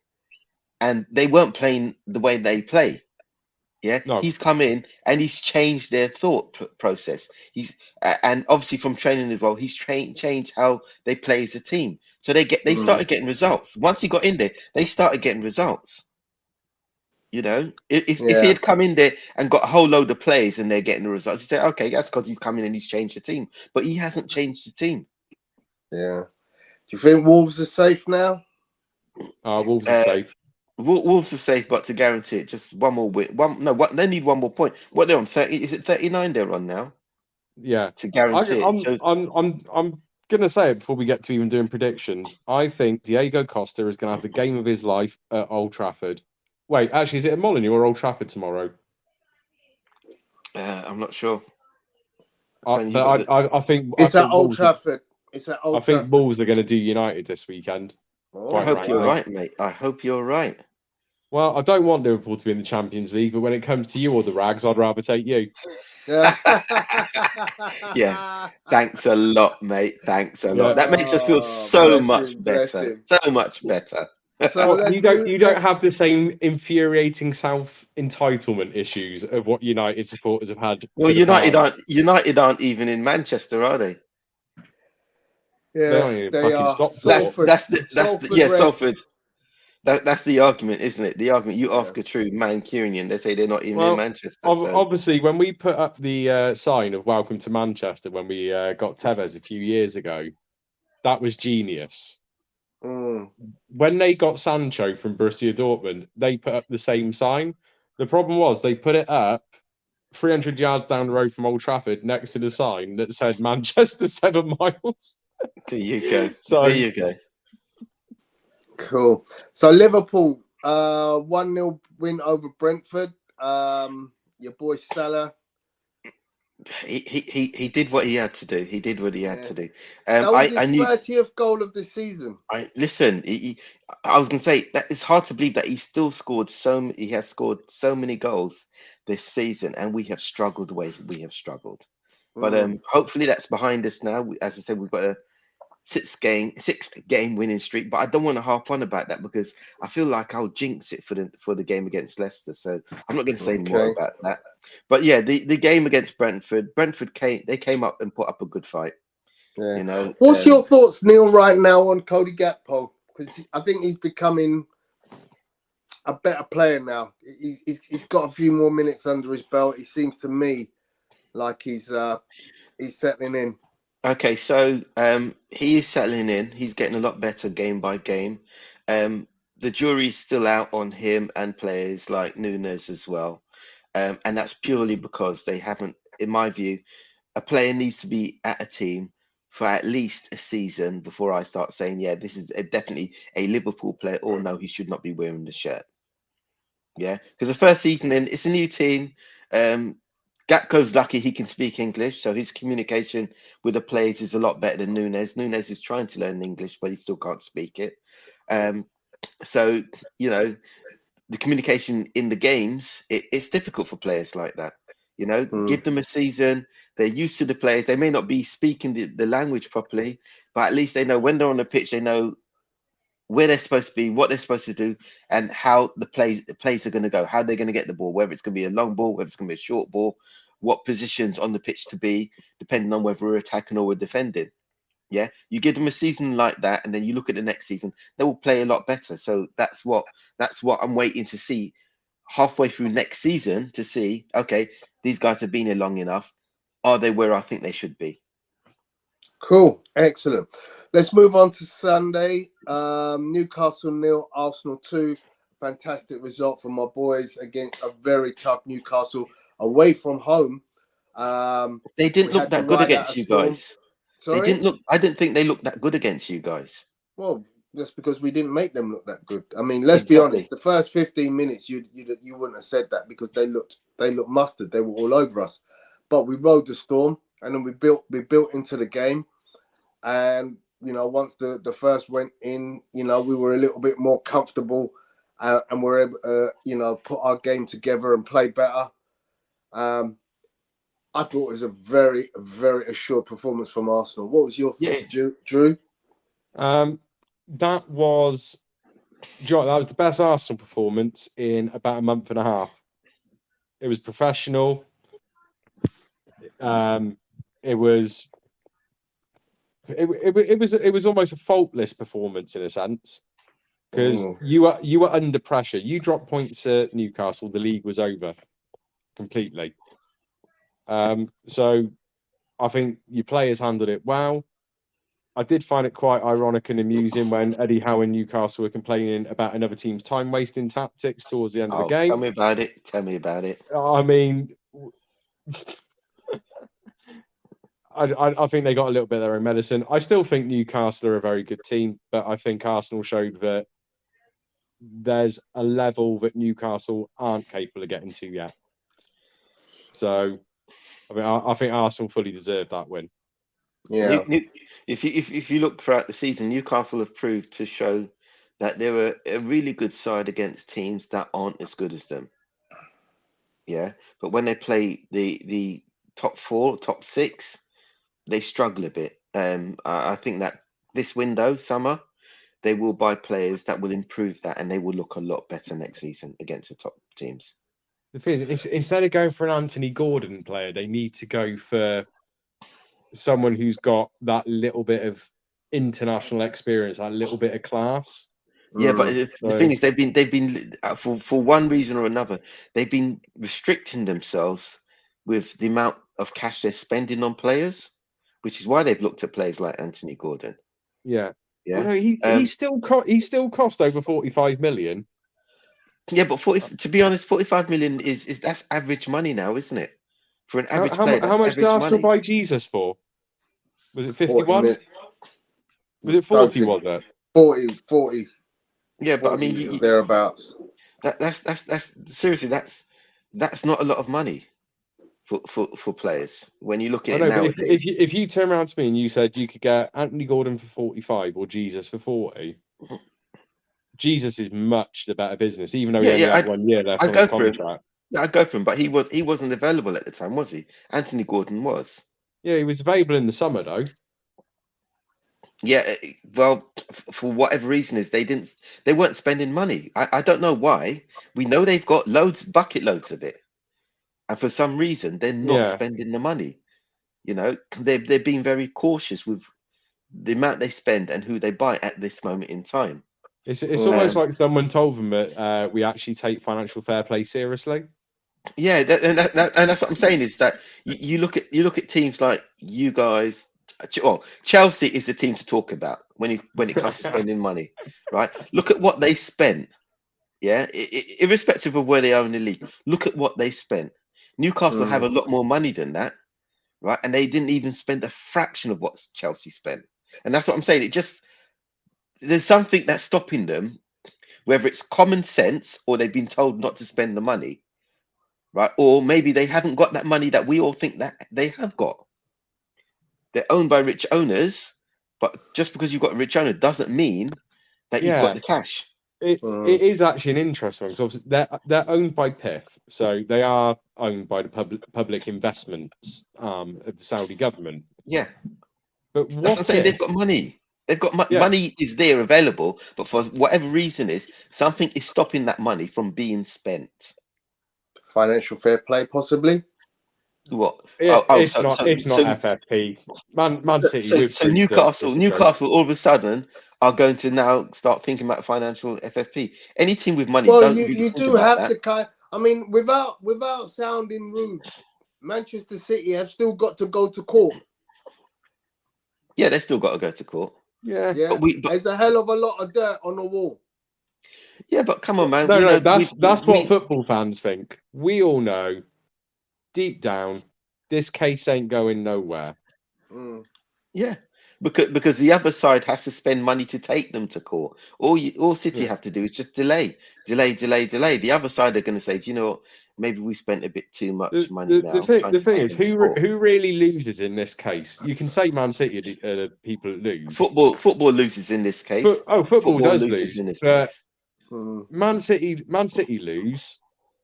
and they weren't playing the way they play. Yeah, no. He's come in and he's changed their thought process. He's and obviously from training as well, he's changed how they play as a team. So they started getting results. Once he got in there, they started getting results. You know, if he had come in there and got a whole load of players and they're getting the results, you say, okay, that's because he's come in and he's changed the team. But he hasn't changed the team. Yeah. Do you think Wolves are safe now? Wolves are safe. Wolves are safe, but to guarantee it, just one more win. They need one more point. What they're on 30? Is it 39 they're on now? Yeah. To guarantee it. I'm gonna say it before we get to even doing predictions. I think Diego Costa is gonna have the game of his life at Old Trafford. Wait, actually, is it at Molineux or Old Trafford tomorrow? I'm not sure. I think it's at Old Trafford. It's at Old Trafford. I think Wolves are going to do United this weekend. I hope you're right, mate. I hope you're right. Well, I don't want Liverpool to be in the Champions League, but when it comes to you or the Rags, I'd rather take you. Yeah. Thanks a lot, mate. Thanks a lot. That makes us feel so much better. So much better. So you don't have the same infuriating self-entitlement issues of what United supporters have had. Well, United aren't even in Manchester, are they? Yeah, they are. Salford. Salford. That's the argument, isn't it? The argument. You ask a true Mancunian, they say they're not even in Manchester. Obviously, when we put up the sign of "Welcome to Manchester" when we got Tevez a few years ago, that was genius. When they got Sancho from Borussia Dortmund, they put up the same sign. The problem was they put it up 300 yards down the road from Old Trafford, next to the sign that said Manchester 7 miles. There you go. So There you go. Cool. So Liverpool, 1-0 win over Brentford. Your boy Salah. He did what he had to do. He did what he had to do. That was his I knew. 30th goal of the season. Listen. I was gonna say that it's hard to believe that he still scored He has scored so many goals this season, and we have struggled the way we have struggled. But hopefully that's behind us now. As I said, we've got a six-game winning streak. But I don't want to harp on about that because I feel like I'll jinx it for the game against Leicester. So I'm not going to say more about that. But yeah, the game against Brentford came up and put up a good fight. Yeah. You know. What's your thoughts, Neil, right now on Cody Gakpo? Because I think he's becoming a better player now. He's got a few more minutes under his belt. It seems to me like he's settling in. Okay, so he is settling in. He's getting a lot better game by game. The jury's still out on him and players like Nunes as well, and that's purely because they haven't, in my view, a player needs to be at a team for at least a season before I start saying, yeah, this is definitely a Liverpool player, or no, he should not be wearing the shirt. Yeah, because the first season in, it's a new team. Gakpo's lucky he can speak English, so his communication with the players is a lot better than Nunes. Nunes is trying to learn English, but he still can't speak it. So, you know, the communication in the games, it's difficult for players like that. You know, give them a season. They're used to the players. They may not be speaking the language properly, but at least they know when they're on the pitch, they know where they're supposed to be, what they're supposed to do, and how the plays are going to go, how they're going to get the ball, whether it's going to be a long ball, whether it's going to be a short ball, what positions on the pitch to be, depending on whether we're attacking or we're defending. Yeah, you give them a season like that, and then you look at the next season, they will play a lot better. So that's what I'm waiting to see halfway through next season to see, okay, these guys have been here long enough. Are they where I think they should be? Cool. Excellent. Let's move on to Sunday. Newcastle 0, Arsenal 2. Fantastic result for my boys against a very tough Newcastle away from home. They didn't look that good against you guys. Sorry? They didn't look. I didn't think they looked that good against you guys. Well, that's because we didn't make them look that good. I mean, let's be honest. The first 15 minutes, you wouldn't have said that because they looked mustard. They were all over us. But we rode the storm, and then we built into the game. And you know, once the first went in, you know, we were a little bit more comfortable, and we're able, you know, put our game together and play better. I thought it was a very, very assured performance from Arsenal. What was your thoughts, Drew? That was the best Arsenal performance in about a month and a half. It was professional. It was almost a faultless performance in a sense because you were under pressure. You dropped points at Newcastle, the league was over completely. So I think your players handled it well. I did find it quite ironic and amusing when Eddie Howe and Newcastle were complaining about another team's time wasting tactics towards the end of the game. Tell me about it. Tell me about it. I mean, I think they got a little bit of their own medicine. I still think Newcastle are a very good team, but I think Arsenal showed that there's a level that Newcastle aren't capable of getting to yet. So, I mean, I think Arsenal fully deserved that win. Yeah. If you look throughout the season, Newcastle have proved to show that they're a really good side against teams that aren't as good as them. Yeah, but when they play the top 4, top 6, they struggle a bit. I think that this window, summer, they will buy players that will improve that, and they will look a lot better next season against the top teams. The thing is, instead of going for an Anthony Gordon player, they need to go for someone who's got that little bit of international experience, that little bit of class. Yeah, but the thing is, they've been for one reason or another, they've been restricting themselves with the amount of cash they're spending on players, which is why they've looked at players like Anthony Gordon. Yeah. Yeah. Well, no, he still cost over 45 million. Yeah, but to be honest, 45 million is that's average money now, isn't it? For an average player, How that's much did average Arsenal money. buy Jesus for? Was it 40 51? minutes. Was it 40? Was it? 40 Yeah, but I mean, thereabouts. that's seriously, that's not a lot of money for players when you look at I it know, but nowadays. if you turn around to me and you said you could get Anthony Gordon for 45 or Jesus for 40, Jesus is much the better business, even though he only had 1 year left I on go his for him. contract. Yeah, I go for him, but he wasn't available at the time, was he? Anthony Gordon was. Yeah, he was available in the summer though. Yeah, well, for whatever reason is they weren't spending money. I don't know why. We know they've got bucket loads of it, and for some reason they're not Yeah, spending the money. You know, they're being very cautious with the amount they spend and who they buy at this moment in time. it's almost like someone told them that we actually take financial fair play seriously. Yeah, and that's what I'm saying is that you look at teams like you guys. Well, Chelsea is the team to talk about when it comes to spending money, right? Look at what they spent. Yeah, irrespective of where they are in the league, look at what they spent. Newcastle have a lot more money than that, right? And they didn't even spend a fraction of what Chelsea spent. And that's what I'm saying. There's something that's stopping them, whether it's common sense or they've been told not to spend the money, right? Or maybe they haven't got that money that we all think that they have got. They're owned by rich owners, but just because you've got a rich owner doesn't mean that you've got the cash. It is actually an interesting one because obviously they're owned by PIF, so they are owned by the public investments of the Saudi government. Yeah, but that's what I'm saying. They've got money. They've got money is there available, but for whatever reason something is stopping that money from being spent. Financial fair play, possibly. What? It's not FFP. Man City. So Newcastle all of a sudden are going to now start thinking about financial FFP. Any team with money. Well, you do have to I mean, without sounding rude, Manchester City have still got to go to court. Yeah, they've still got to go to court. Yeah. But there's a hell of a lot of dirt on the wall. Yeah, but come on, man. No, that's what football fans think. We all know, deep down, this case ain't going nowhere. Yeah, because the other side has to spend money to take them to court. All City have to do is just delay. The other side are going to say, do you know what? Maybe we spent a bit too much money now. The thing is, who really loses in this case? You can say Man City are the people that lose. Football loses in this case. Football does lose in this case. Man City lose,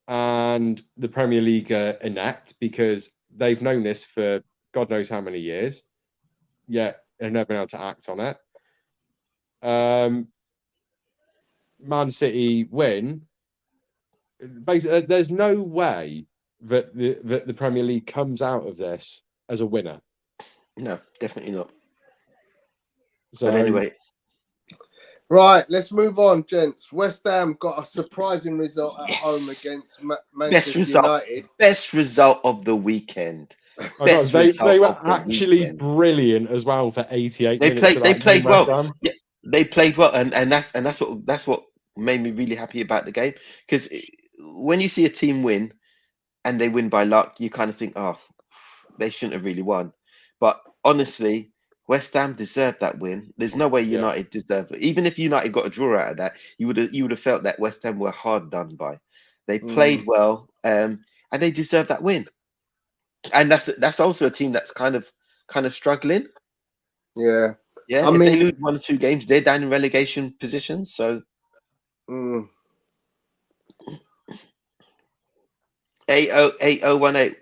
and the Premier League are inept because they've known this for God knows how many years, yet they've never been able to act on it. Man City win. Basically, there's no way that the Premier League comes out of this as a winner. No, definitely not. So but anyway. Right, let's move on, gents. West Ham got a surprising result at home against Manchester United. Best result of the weekend. They were actually brilliant as well for 88 minutes. They played well. Yeah, they played well, and that's what made me really happy about the game. Because when you see a team win and they win by luck, you kind of think, oh, they shouldn't have really won. But honestly, West Ham deserved that win. There's no way United deserved it. Even if United got a draw out of that, you would have felt that West Ham were hard done by. They played well, and they deserved that win. And that's also a team that's kind of struggling. Yeah. Yeah. If they lose 1 or 2 games, they're down in relegation positions. So 8018.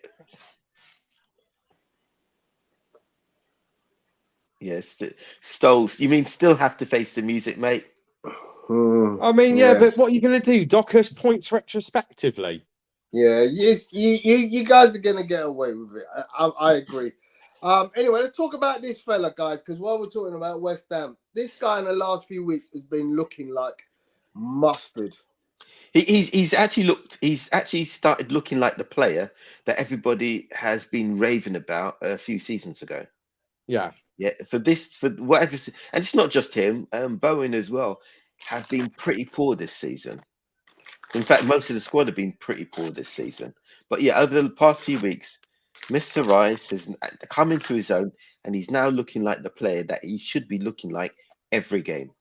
Yes, Stoles. You mean still have to face the music, mate? I mean, but what are you going to do? Dock us points retrospectively? Yeah, yes, you guys are going to get away with it. I agree. Anyway, let's talk about this fella, guys, because while we're talking about West Ham, this guy in the last few weeks has been looking like mustard. He's actually started looking like the player that everybody has been raving about a few seasons ago. Yeah. Yeah, for whatever, and it's not just him. Bowen as well have been pretty poor this season. In fact, most of the squad have been pretty poor this season. But yeah, over the past few weeks, Mr. Rice has come into his own, and he's now looking like the player that he should be looking like every game.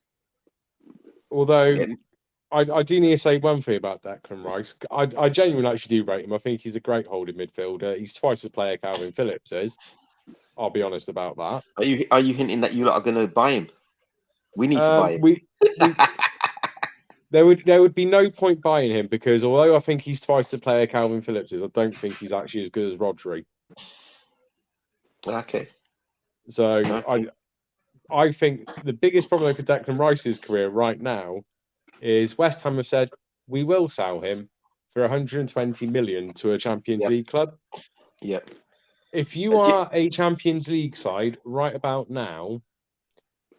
Although Yeah, I do need to say one thing about Declan Rice. I genuinely actually do rate him. I think he's a great holding midfielder. He's twice the player Calvin Phillips is. I'll be honest about that. Are you hinting that you lot are going to buy him? We need to buy him. We there would be no point buying him because although I think he's twice the player Calvin Phillips is, I don't think he's actually as good as Rodri. Okay. So Okay. I think the biggest problem for Declan Rice's career right now is West Ham have said we will sell him for 120 million to a Champions Yep. League club. Yep. If you are a Champions League side right about now,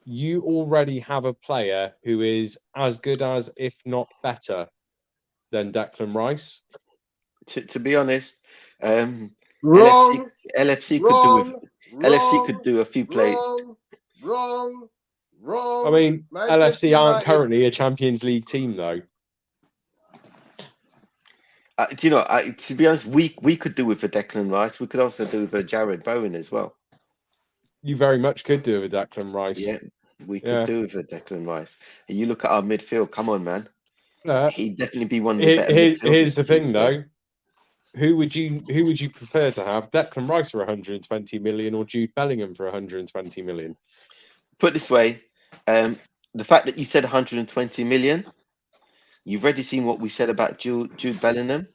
you already have a player who is as good as, if not better, than Declan Rice. To be honest, Wrong. LFC Wrong. LFC could do a few plays. Wrong. I mean, Manchester LFC aren't United. currently a Champions League team, though. Do you know? To be honest, we could do with a Declan Rice. We could also do with a Jared Bowen as well. You very much could do with Declan Rice. Yeah, we could do with a Declan Rice. And you look at our midfield. Come on, man. He'd definitely be one of the better midfielders. Here's the thing, though. Who would you prefer to have? Declan Rice for 120 million or Jude Bellingham for 120 million? Put it this way, the fact that you said 120 million, you've already seen what we said about Jude Bellingham.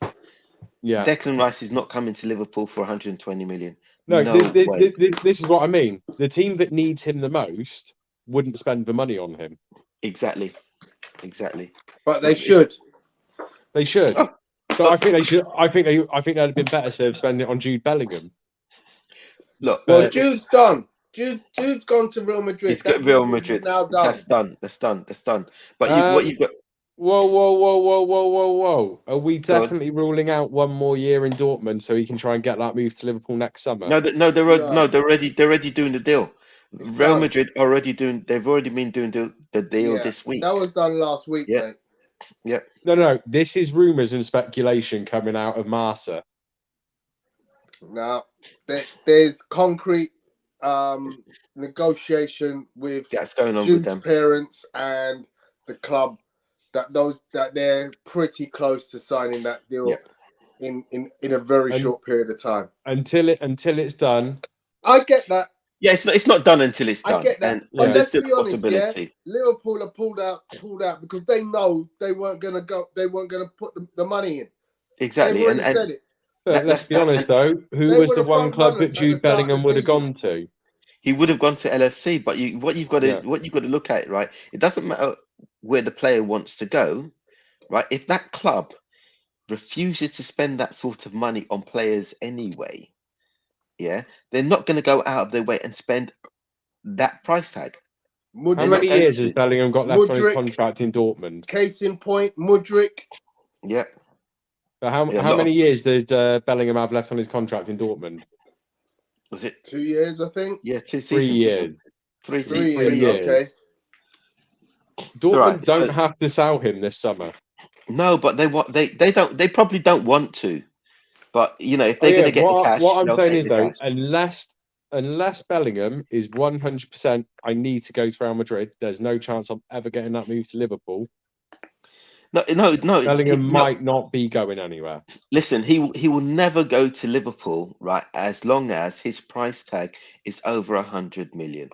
Yeah. Declan Rice is not coming to Liverpool for 120 million. No, way. This is what I mean. The team that needs him the most wouldn't spend the money on him. Exactly. But they should. They should. Oh. But I think they should. I think they'd have been better served spending it on Jude Bellingham. Look, Well, Jude's done. Jude's gone to Real Madrid. He's got Real Madrid. Now done. That's done. But what you've got. Whoa! Are we definitely ruling out one more year in Dortmund so he can try and get that move to Liverpool next summer? They're already doing the deal. Real Madrid already doing. They've already been doing the deal this week. That was done last week, mate. Yeah. No. This is rumours and speculation coming out of Marca. Now, there's concrete negotiation with that's going on Jude's with them parents and the club that they're pretty close to signing that deal in a very short period of time. Until it's done. I get that. Yeah, it's not done until it's done. I get that. And But there's let's still be honest, possibility. Liverpool have pulled out because they know they weren't gonna put the money in. Exactly. They've already said it. Let's be honest though, who was the one club that Jude Bellingham would have gone to? He would have gone to LFC, but what you've got to look at, right? It doesn't matter where the player wants to go, right? If that club refuses to spend that sort of money on players anyway, they're not going to go out of their way and spend that price tag. How many years has Bellingham got left on his contract in Dortmund? Case in point, Mudryk. Yeah. But how many years did Bellingham have left on his contract in Dortmund? Was it 2 years? I think. Yeah, 2 seasons. 3 years. 3 years. Okay. Dortmund don't have to sell him this summer. No, but they don't. They probably don't want to. But if they're going to get the cash, what I'm saying is though, cash. unless Bellingham is 100%, I need to go to Real Madrid. There's no chance I'm ever getting that move to Liverpool. No. Bellingham might not be going anywhere. Listen, he will never go to Liverpool, right? As long as his price tag is over 100 million,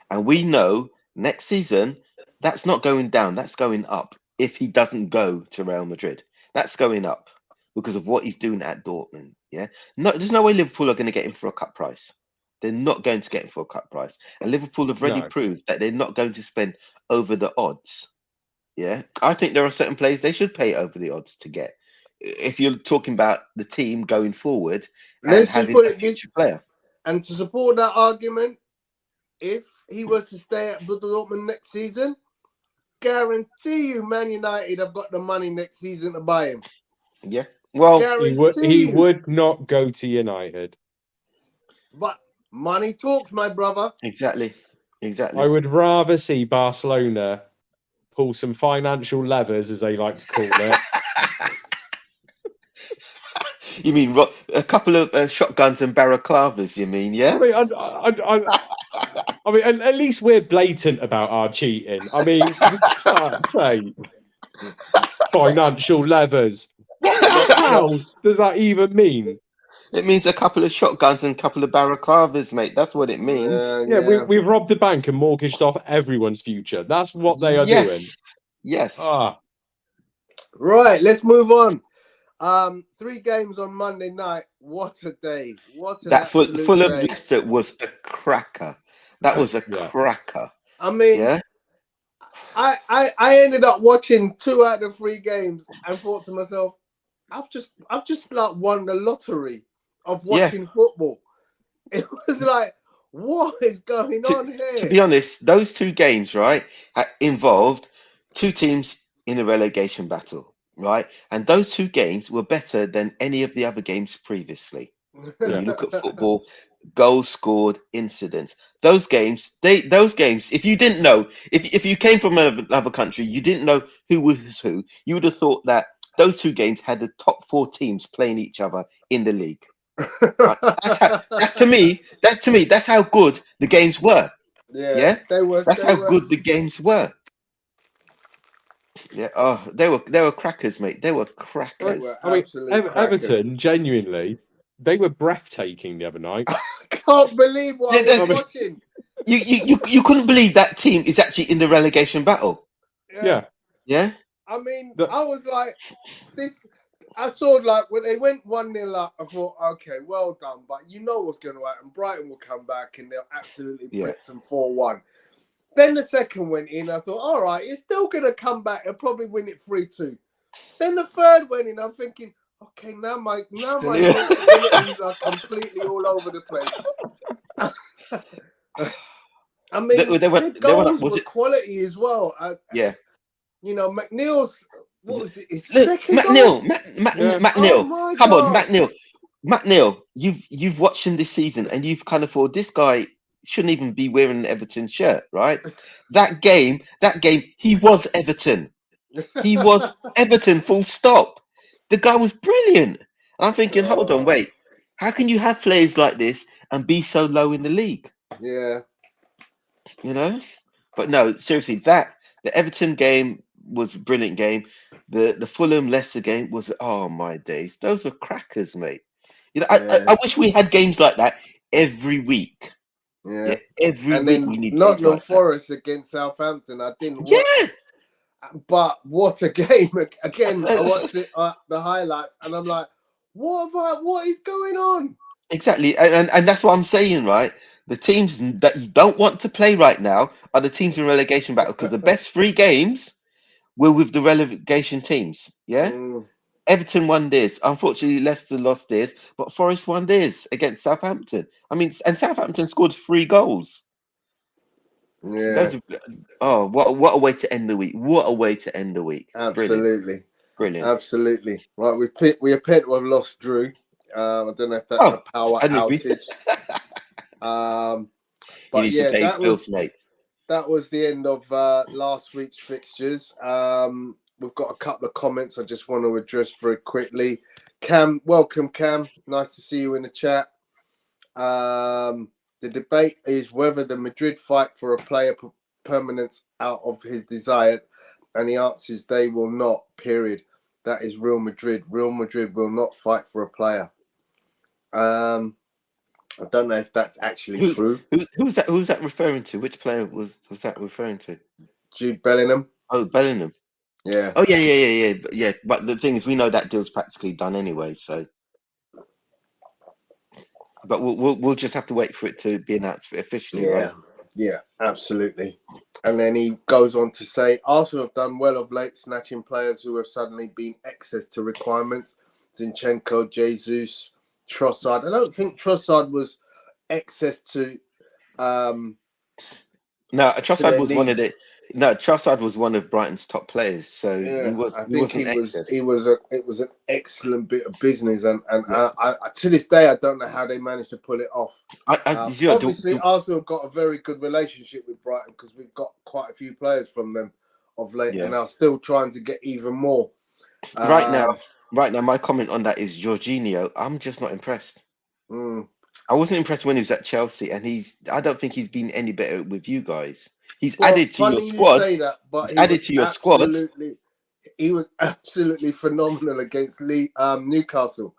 and we know next season that's not going down. That's going up. If he doesn't go to Real Madrid, that's going up because of what he's doing at Dortmund. Yeah, no, there's no way Liverpool are going to get him for a cut price. They're not going to get him for a cut price, and Liverpool have already proved that they're not going to spend over the odds. Yeah, I think there are certain players they should pay over the odds to get. If you're talking about the team going forward and having a future player. And to support that argument, if he was to stay at Dortmund next season, guarantee you Man United have got the money next season to buy him. Yeah, well, he would not go to United. But money talks, my brother. Exactly. I would rather see Barcelona pull some financial levers, as they like to call it. You mean a couple of shotguns and balaclavas? You mean, I yeah? mean, I mean, at least we're blatant about our cheating. I mean, fuck's sake. Financial levers. What the hell does that even mean? It means a couple of shotguns and a couple of balaclavas, mate. That's what it means. Yeah, Yeah. we've robbed a bank and mortgaged off everyone's future. That's what they are doing. Yes. Ah, Right, let's move on. 3 games on Monday night. What a day! What an That absolute Fulham day! Leicester was a cracker. That was a Yeah. cracker. I mean, Yeah. I ended up watching 2 out of 3 games and thought to myself, I've just like won the lottery of watching football. It was like, what is going on here? To be honest, those 2 games, right, involved 2 teams in a relegation battle, right? And those 2 games were better than any of the other games previously. When you look at football, goals scored, incidents, those games, if you didn't know, if you came from another country, you didn't know who was who, you would have thought that those 2 games had the top 4 teams playing each other in the league. Right? That's to me, that's how good the games were. Yeah, they were. that's how good the games were. Yeah, oh, they were crackers, mate. They were crackers. were I mean, absolute Everton, genuinely, they were breathtaking the other night. Can't believe what I was Yeah, watching. You couldn't believe that team is actually in the relegation battle. Yeah. Yeah. I mean, I was like, this. I saw like when they went 1-0 up, I thought, okay, well done. But you know what's going to happen. Brighton will come back and they'll absolutely blitz them 4-1. Then the second went in. I thought, all right, it's still going to come back and probably win it 3-2. Then the third went in. I'm thinking, okay, now my sensibilities are completely all over the place. I mean, the goals were quality as well. Yeah. You know, McNeil's, what was it? His Look, second Matt goal? Neal. Matt Neal. Oh my Come God. on, Matt Neal. Matt Neal, you've watched him this season and you've kind of thought this guy shouldn't even be wearing an Everton shirt, right? That game, he was Everton. He was Everton, full stop. The guy was brilliant. And I'm thinking, hold on, wait. How can you have players like this and be so low in the league? Yeah. You know? But no, seriously, the Everton game was a brilliant game. The Fulham Leicester game was, oh my days, those were crackers, mate. You know, I wish we had games like that every week. Yeah. Every And week then we need Nottingham games like Forest against Southampton. I didn't watch. Yeah. But what a game. Again, I watched it, the highlights, and I'm like, what is going on? Exactly. And that's what I'm saying, right? The teams that you don't want to play right now are the teams in relegation battle because the best 3 games were with the relegation teams. Yeah. Everton won theirs. Unfortunately, Leicester lost theirs, but Forest won theirs against Southampton. I mean, and Southampton scored 3 goals. Yeah. What a way to end the week. What a way to end the week. Absolutely. Brilliant. Absolutely. Right, we appear to have lost Drew. I don't know if that's a power outage. But yeah, that was the end of last week's fixtures. We've got a couple of comments I just want to address very quickly. Cam, welcome, Cam. Nice to see you in the chat. The debate is whether the Madrid fight for a player permanence out of his desire, and the answer is they will not, period. That is Real Madrid. Real Madrid will not fight for a player. I don't know if that's actually true. Who's that referring to? Which player was that referring to? Jude Bellingham. Oh, Bellingham. Yeah. Oh, yeah. But the thing is, we know that deal's practically done anyway. So, but we'll just have to wait for it to be announced officially, right? Yeah, absolutely. And then he goes on to say, Arsenal have done well of late, snatching players who have suddenly been excess to requirements. Zinchenko, Jesus, Trossard. I don't think Trossard was excess to. No, Trossard was one of the. No, Trossard was one of Brighton's top players, so he was. It was an excellent bit of business, and I to this day I don't know how they managed to pull it off. Obviously, Arsenal got a very good relationship with Brighton because we've got quite a few players from them of late, and are still trying to get even more. Right now, right now, my comment on that is Jorginho. I'm just not impressed. Mm. I wasn't impressed when he was at Chelsea, and I don't think he's been any better with you guys. He's Well, added to your funny you squad. say that, but He's added to your squad. he was absolutely phenomenal against Newcastle,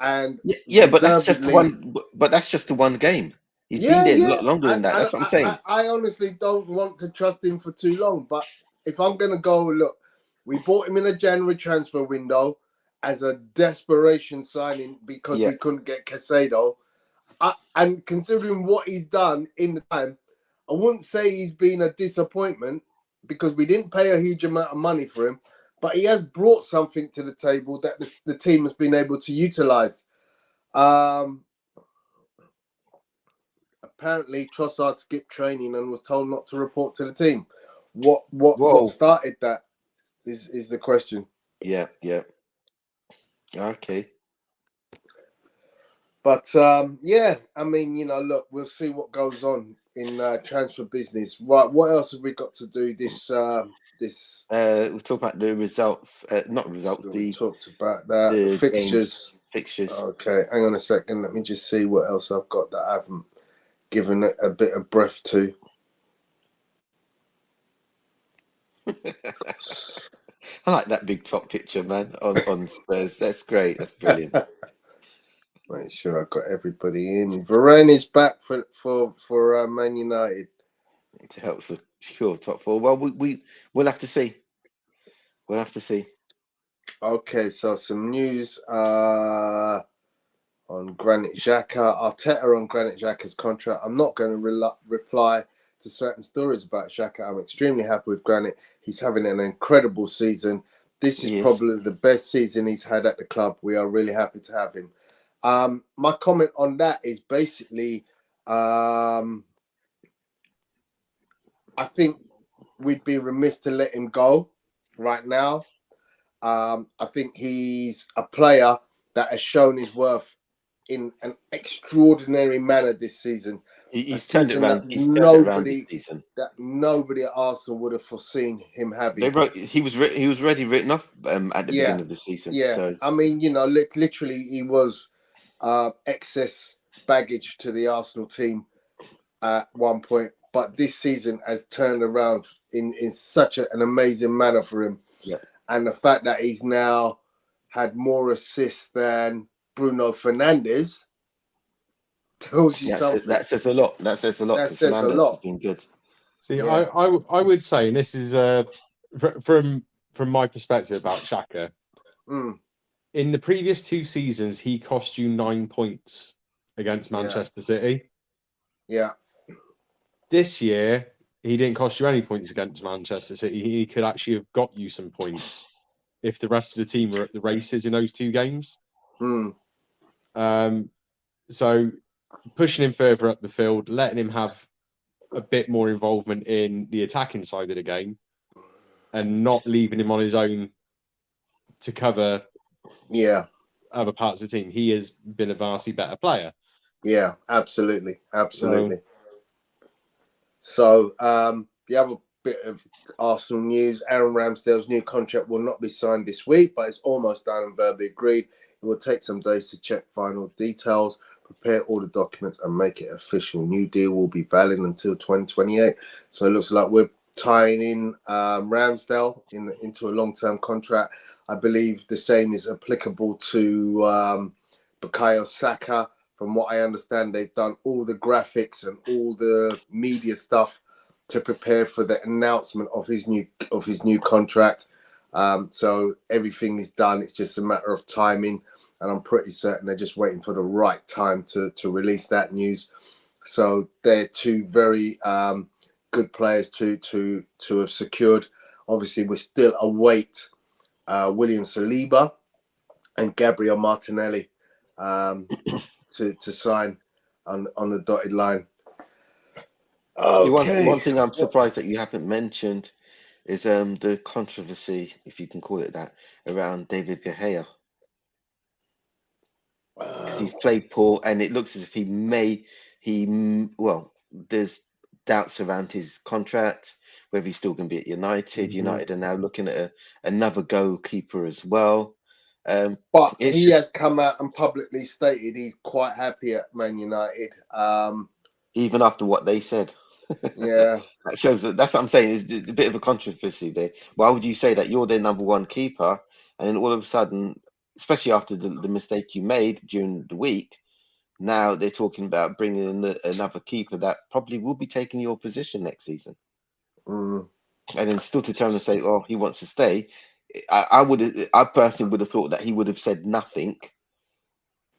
and Yeah, but that's just the deservedly. one. But that's just the one game. He's been Yeah, there a yeah, lot longer than that. and That's what I'm saying. I honestly don't want to trust him for too long. But if I'm gonna go, look, we bought him in a January transfer window as a desperation signing because Yeah, we couldn't get Casado. And considering what he's done in the time, I wouldn't say he's been a disappointment because we didn't pay a huge amount of money for him, but he has brought something to the table that the team has been able to utilize. Apparently, Trossard skipped training and was told not to report to the team. What Whoa. started that is the question. Yeah. Okay. But yeah, I mean, look, we'll see what goes on in transfer business. What else have we got to do this? We'll talk about the results. Not results. We talked about that. The the fixtures. games, fixtures. Okay, hang on a second. Let me just see what else I've got that I haven't given it a bit of breath to. I like that big top picture, man. On Spurs. That's great. That's brilliant. Make sure I've got everybody in. Varane is back for Man United. To help secure top four. Well, we'll have to see. We'll have to see. Okay, so some news on Granit Xhaka. Arteta on Granit Xhaka's contract. I'm not going to reply to certain stories about Xhaka. I'm extremely happy with Granit. He's having an incredible season. This is probably the best season he's had at the club. We are really happy to have him. My comment on that is basically, I think we'd be remiss to let him go right now. I think he's a player that has shown his worth in an extraordinary manner this season. He's turned it around. He's turned it around this season. That nobody at Arsenal would have foreseen him having. He was already written off at the beginning of the season. Yeah, so. I mean, literally, he was excess baggage to the Arsenal team at one point, but this season has turned around in such an amazing manner for him. Yeah. And the fact that he's now had more assists than Bruno Fernandes tells you something. That says a lot. That says a lot. That says a lot. Has been good. See, yeah. I would say, and this is from my perspective about Xhaka. In the previous 2 seasons, he cost you 9 points against Manchester City. Yeah. This year, he didn't cost you any points against Manchester City. He could actually have got you some points if the rest of the team were at the races in those 2 games. So pushing him further up the field, letting him have a bit more involvement in the attacking side of the game, and not leaving him on his own to cover other parts of the team. He has been a vastly better player. Yeah, absolutely. So the other bit of Arsenal news, Aaron Ramsdale's new contract will not be signed this week, but it's almost done and verbally agreed. It will take some days to check final details, prepare all the documents and make it official. New deal will be valid until 2028. So it looks like we're tying in Ramsdale into a long-term contract. I believe the same is applicable to Bukayo Saka. From what I understand, they've done all the graphics and all the media stuff to prepare for the announcement of his new contract. So everything is done. It's just a matter of timing, and I'm pretty certain they're just waiting for the right time to release that news. So they're 2 very good players to have secured. Obviously, we still await William Saliba and Gabriel Martinelli to sign on the dotted line. Okay. One thing I'm surprised that you haven't mentioned is the controversy, if you can call it that, around David De Gea. Because he's played poor, and it looks as if there's doubts around his contract, whether he's still going to be at United. United are now looking at another goalkeeper as well. But It's he just has come out and publicly stated he's quite happy at Man United. even after what they said. Yeah. That shows that's what I'm saying. Is a bit of a controversy there. Why would you say that you're their number one keeper, and then all of a sudden, especially after the mistake you made during the week, now they're talking about bringing in another keeper that probably will be taking your position next season, Mm. and then still to turn and say, "Oh, he wants to stay." I personally would have thought that he would have said nothing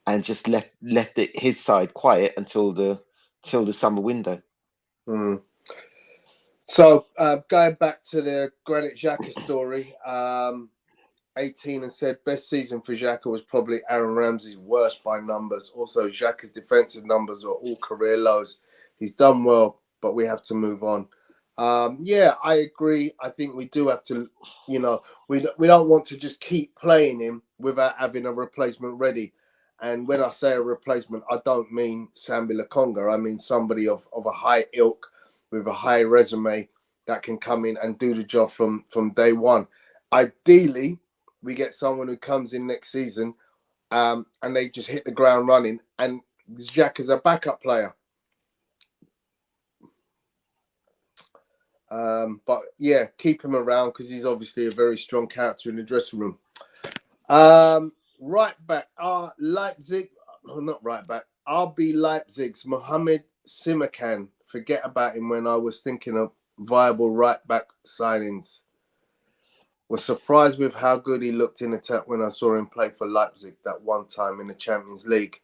and just left his side quiet until the summer window. Mm. So going back to the Granit Xhaka story, 18 and said best season for Xhaka was probably Aaron Ramsey's worst by numbers. Also, Xhaka's defensive numbers are all career lows. He's done well, but we have to move on. Yeah, I agree. I think we do have to, we don't want to just keep playing him without having a replacement ready. And when I say a replacement, I don't mean Sambi Lokonga. I mean somebody of a high ilk with a high resume that can come in and do the job from day one. Ideally, we get someone who comes in next season and they just hit the ground running. And Jack is a backup player. But yeah, keep him around because he's obviously a very strong character in the dressing room. Right back, Leipzig, not right back, RB Leipzig's Mohamed Simakan. Forget about him when I was thinking of viable right back signings. Was surprised with how good he looked in attack when I saw him play for Leipzig that one time in the Champions League.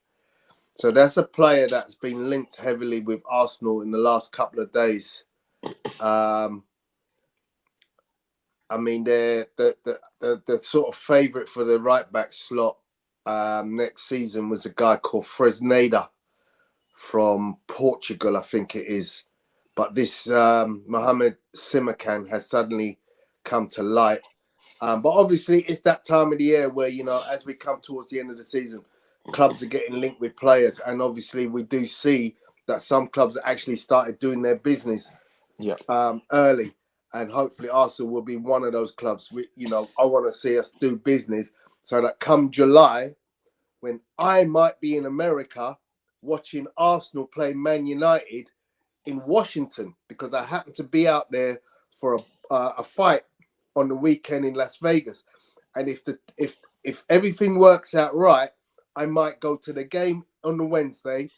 So that's a player that's been linked heavily with Arsenal in the last couple of days. I mean, they're the sort of favourite for the right back slot next season was a guy called Fresneda from Portugal, I think it is. But this Mohamed Simakan has suddenly come to light. But obviously, it's that time of the year where, as we come towards the end of the season, clubs are getting linked with players. And obviously, we do see that some clubs actually started doing their business early. And hopefully Arsenal will be one of those clubs. I want to see us do business so that come July, when I might be in America watching Arsenal play Man United in Washington, because I happen to be out there for a fight on the weekend in Las Vegas. And if everything works out right, I might go to the game on the Wednesday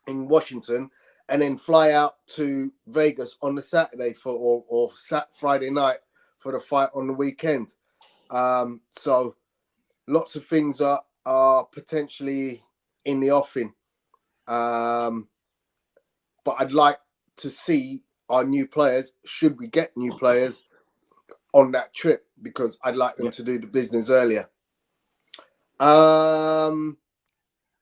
in Washington and then fly out to Vegas on the Saturday or Friday night for the fight on the weekend. So lots of things are potentially in the offing. But I'd like to see our new players, should we get new players, on that trip, because I'd like them to do the business earlier.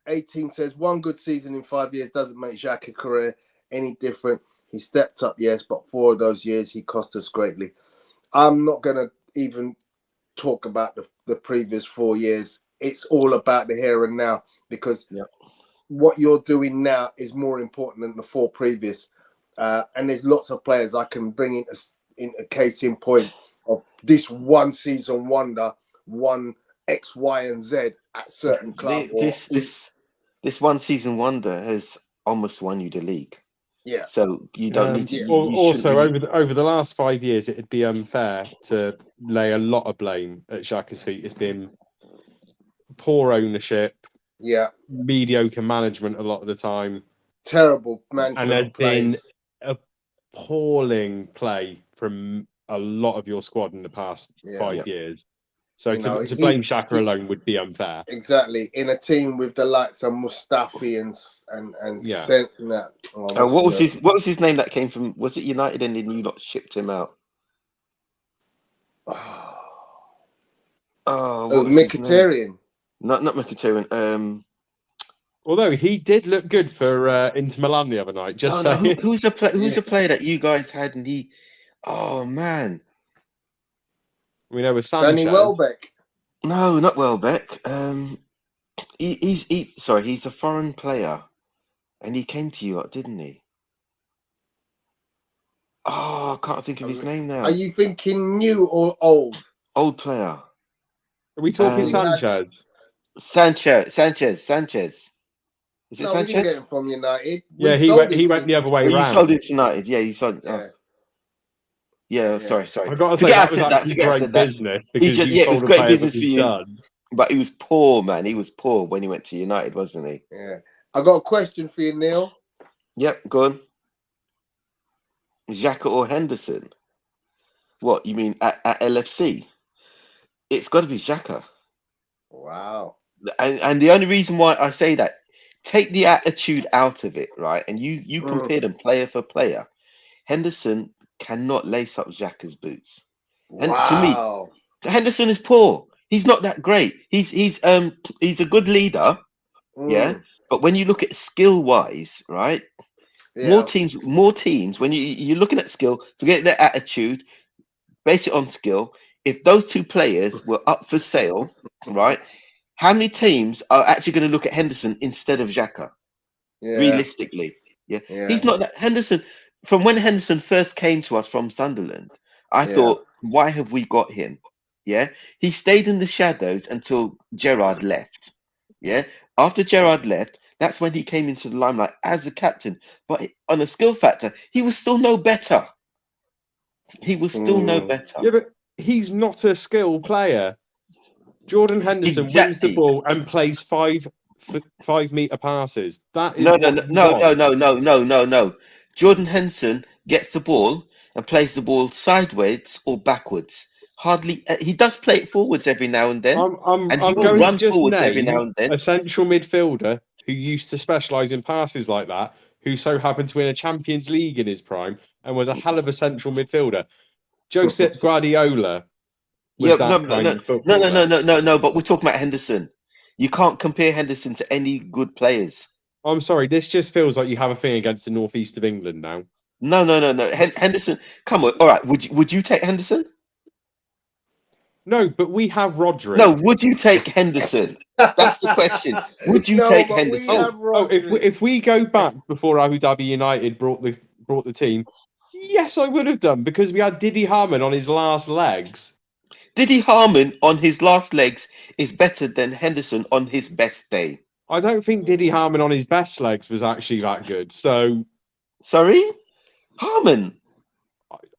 18 says, one good season in 5 years doesn't make Xhaka's career any different. He stepped up, yes, but 4 of those years he cost us greatly. I'm not going to even talk about the previous 4 years. It's all about the here and now, because what you're doing now is more important than the 4 previous. And there's lots of players I can bring in a case in point of this one season wonder, one X, Y, and Z at certain clubs. This one season wonder has almost won you the league. Yeah. So you don't need to. Also, over the last 5 years, it'd be unfair to lay a lot of blame at Xhaka's feet. It's been poor ownership, mediocre management a lot of the time, terrible management, and there's been appalling play from a lot of your squad in the past 5 years. So to blame Xhaka alone would be unfair. Exactly. In a team with the likes of Mustafi and Sent that. What was his name that came from? Was it United and then you lot shipped him out? Mkhitaryan. Not Mkhitaryan. Although he did look good for Inter Milan the other night. Just saying. Who's a player that you guys had and he? Oh man. We know with Sanchez. Danny Welbeck. No, not Welbeck. He's a foreign player, and he came to you, didn't he? Oh, I can't think of his name now. Are you thinking new or old? Old player. Are we talking Um, Sanchez? Sanchez. Is it No, we didn't get Sanchez? him from United. Yeah, We he sold went. him He to. went the other way Oh, you round. sold it to United. Yeah, you sold. Yeah. Yeah, Yeah. sorry. I got to say Forget I that was said that. actually Forget I great said that. business He because just you it was sold a great player that business for was you. done. But he was poor, man. He was poor when he went to United, wasn't he? Yeah. I got a question for you, Neil. Yep, go on. Xhaka or Henderson? What, you mean at LFC? It's got to be Xhaka. Wow. And the only reason why I say that, take the attitude out of it, right? And you compare them player for player. Henderson cannot lace up Xhaka's boots. And to me, Wow. Henderson is poor. He's not that great. He's a good leader, yeah. But when you look at skill wise, right? Yeah. More teams. When you're looking at skill, forget their attitude, base it on skill. If those two players were up for sale, right? How many teams are actually going to look at Henderson instead of Xhaka? Yeah. Realistically, yeah. He's not that Henderson. From when Henderson first came to us from Sunderland, I thought, why have we got him? Yeah, he stayed in the shadows until Gerrard left. Yeah, after Gerrard left, that's when he came into the limelight as a captain. But on a skill factor, he was still no better. He was still no better. Yeah, but he's not a skilled player. Jordan Henderson wins the Exactly. ball and plays 5-meter passes. That is No. Jordan Henderson gets the ball and plays the ball sideways or backwards. Hardly. He does play it forwards every now and then, I'm and he will going to run just forwards every now name and then. a central midfielder who used to specialise in passes like that, who so happened to win a Champions League in his prime and was a hell of a central midfielder. Josep Guardiola was Yeah, that kind of footballer. no. But we're talking about Henderson. You can't compare Henderson to any good players. I'm sorry, this just feels like you have a thing against the northeast of England now. No. Henderson, come on. All right. Would you take Henderson? No, but we have Rodri. No. Would you take Henderson? That's the question. Would you take Henderson? If we go back before Abu Dhabi United brought the team, yes, I would have done because we had Didi Hamann on his last legs. Didi Hamann on his last legs is better than Henderson on his best day. I don't think Didi Hamann on his best legs was actually that good. So, sorry, Hamann.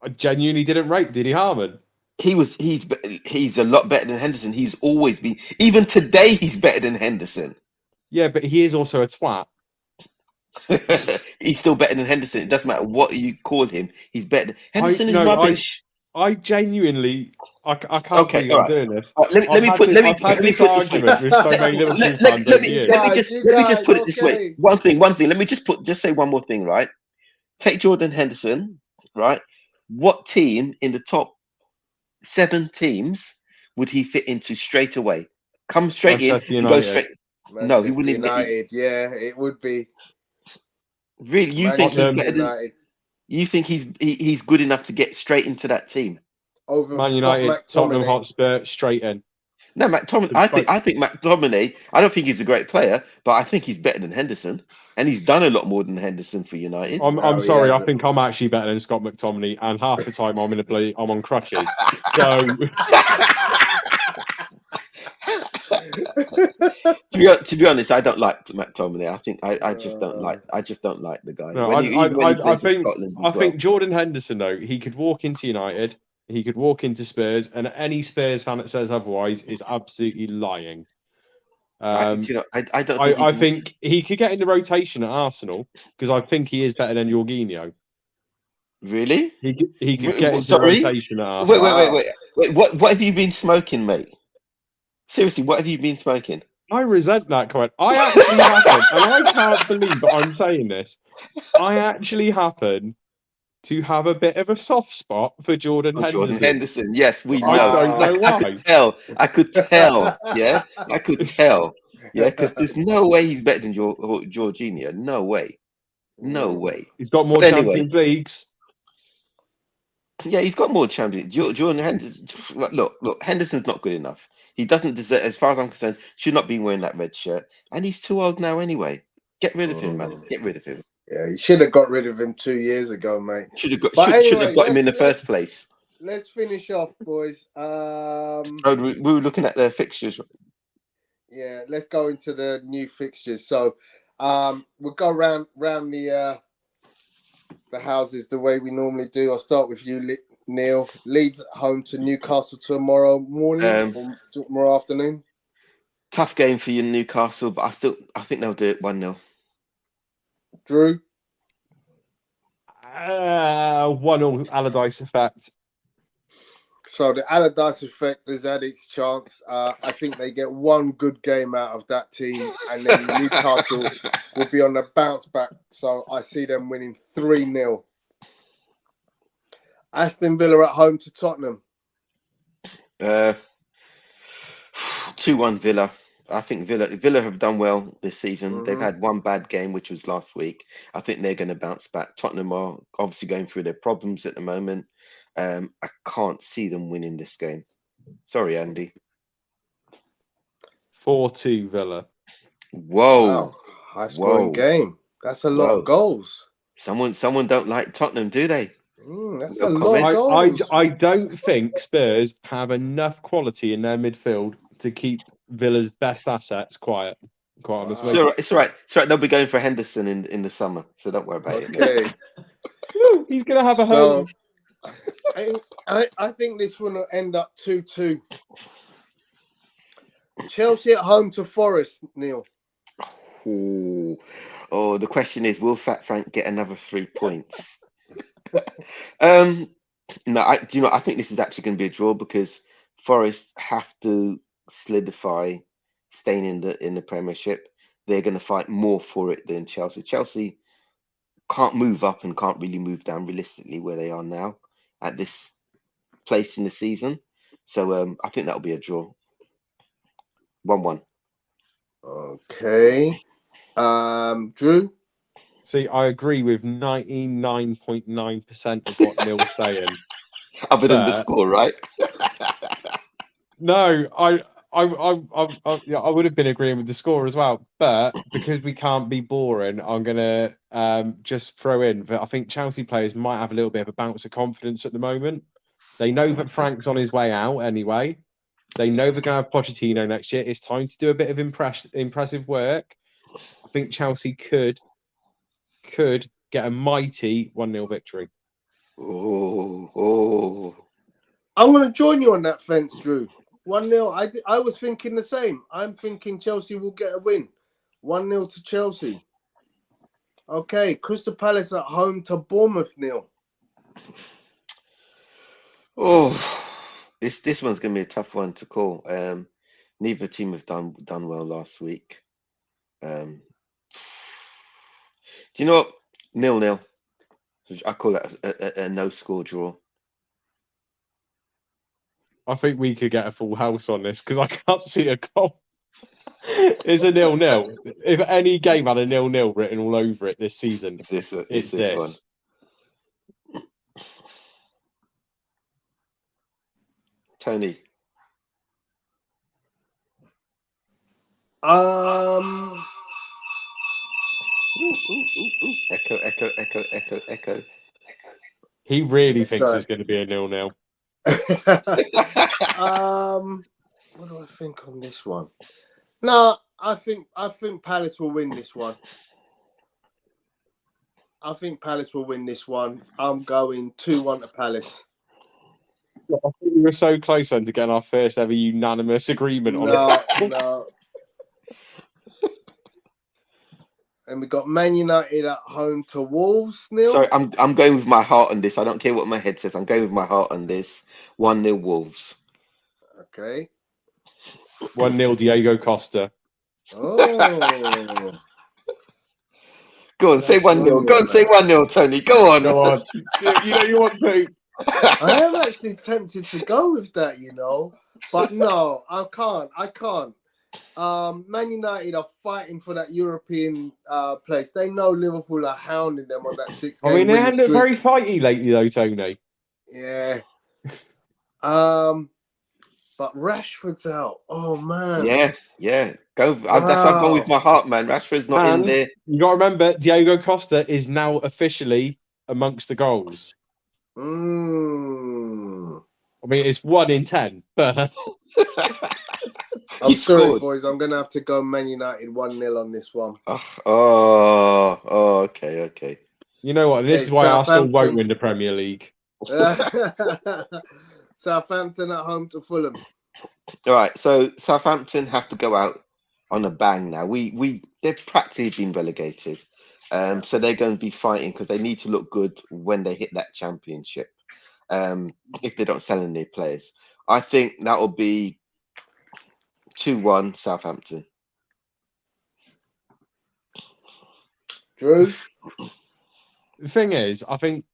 I genuinely didn't rate Didi Hamann. He's a lot better than Henderson. He's always been. Even today, he's better than Henderson. Yeah, but he is also a twat. He's still better than Henderson. It doesn't matter what you call him. He's better. Henderson is rubbish. I genuinely, I can't believe I'm doing this. Let me put this argument with so many Liverpool fans. Let me just put it this way. One thing. Let me just say one more thing. Right, take Jordan Henderson. Right, what team in the top 7 teams would he fit into straight away? Come straight in and go straight. No, he wouldn't. United. Yeah, it would be. Really, you think he's better than? You think he's good enough to get straight into that team? Over Man United, Tottenham Hotspur, straight in. No, McTominay. I think McTominay. I don't think he's a great player, but I think he's better than Henderson, and he's done a lot more than Henderson for United. I'm sorry, I think I'm actually better than Scott McTominay, and half the time I'm on crutches. So. to be honest, I don't like McTominay. I just don't like the guy. No, I think Jordan Henderson though, he could walk into United, he could walk into Spurs, and any Spurs fan that says otherwise is absolutely lying. I think he could get in the rotation at Arsenal because I think he is better than Jorginho. Really? He could get into the rotation at Arsenal. Wait. What have you been smoking, mate? Seriously, what have you been smoking? I resent that comment. I actually happen, and I can't believe that I'm saying this. I actually happen to have a bit of a soft spot for Jordan Henderson. Jordan Henderson, yes, we know. I don't know why. I could tell. Yeah, I could tell. Yeah, because there's no way he's better than Jorginho. No way. He's got more Champions Leagues. Yeah, he's got more Champions. Jordan Henderson. Look. Henderson's not good enough. He doesn't deserve, as far as I'm concerned, should not be wearing that red shirt. And he's too old now anyway. Get rid of him, man. Get rid of him. Yeah, you should have got rid of him 2 years ago, mate. Should have got him in the first place. let's finish off, boys. Oh, we were looking at the fixtures. Yeah, let's go into the new fixtures. So, we'll go round the houses the way we normally do. I'll start with you, Neil. Leeds at home to Newcastle tomorrow morning or tomorrow afternoon. Tough game for you, Newcastle, but I think they'll do it 1-0. Drew. 1-0 Allardyce effect. So the Allardyce effect has had its chance. I think they get one good game out of that team, and then Newcastle will be on the bounce back. So I see them winning 3-0. Aston Villa at home to Tottenham. 2-1 Villa. I think Villa have done well this season. Mhm. They've had one bad game, which was last week. I think they're going to bounce back. Tottenham are obviously going through their problems at the moment. I can't see them winning this game. Sorry, Andy. 4-2 Villa. Whoa. Wow. High scoring Whoa. game. That's a lot Whoa. of goals. Someone don't like Tottenham, do they? That's No a lot of comment. goals. I don't think Spurs have enough quality in their midfield to keep Villa's best assets quiet. Quite honestly. It's all right. It's all right. They'll be going for Henderson in the summer, so don't worry about it. Okay. He's going to have a So, home. I think this one will end up 2-2. Chelsea at home to Forest, Neil. Oh, the question is, will Fat Frank get another 3 points? No, I think this is actually going to be a draw because Forest have to solidify staying in the Premiership. They're going to fight more for it than Chelsea. Chelsea can't move up and can't really move down realistically where they are now at this place in the season. So I think that'll be a draw. 1-1. Okay. Drew? See, I agree with 99.9% of what Neil's saying. Other than the score, right? No, I would have been agreeing with the score as well, but because we can't be boring, I'm gonna just throw in that I think Chelsea players might have a little bit of a bounce of confidence at the moment. They know that Frank's on his way out anyway. They know they're going to have Pochettino next year. It's time to do a bit of impressive work. I think Chelsea could get a mighty 1-0 victory. Oh. I'm going to join you on that fence, Drew. 1-0. I was thinking the same. I'm thinking Chelsea will get a win. 1-0 to Chelsea. Okay, Crystal Palace at home to Bournemouth, Neil. Oh, this one's going to be a tough one to call. Neither team have done well last week. Do you know what? 0-0. I call that a no-score draw. I think we could get a full house on this because I can't see a goal. It's a 0-0. If any game had a 0-0 written all over it this season, It's it's this this. one. Tony. Echo. He really thinks Sorry. it's going to be a 0-0. What do I think on this one? No, I think Palace will win this one. I think Palace will win this one. I'm going 2-1 to Palace. I think we were so close then to getting our first ever unanimous agreement on it. No. And we got Man United at home to Wolves, Neil. Sorry, I'm going with my heart on this. I don't care what my head says. I'm going with my heart on this. 1-0 Wolves. Okay. 1-0 Diego Costa. Oh. Go on, say 1-0. Go on, say 1-0, Tony. Go on. Go on. You know you want to. I am actually tempted to go with that, but no, I can't. Man United are fighting for that European place. They know Liverpool are hounding them on that 6-game I mean, they winning haven't looked streak. very fighty lately, though, Tony. Yeah. But Rashford's out. Oh man. Yeah. Go. That's why I'm going with my heart, man. Rashford's not in there. You got to remember, Diego Costa is now officially amongst the goals. Mm. I mean, it's 1 in 10, but I'm He sorry, scored. boys. I'm going to have to go Man United 1-0 on this one. Okay. you know what? This Okay, is why Arsenal won't Southampton. win the Premier League. Southampton at home to Fulham. All right, so Southampton have to go out on a bang now. They've practically been relegated, Yeah. so they're going to be fighting because they need to look good when they hit that championship. If they don't sell any players, I think that will be 2-1 Southampton. Drew? The thing is, I think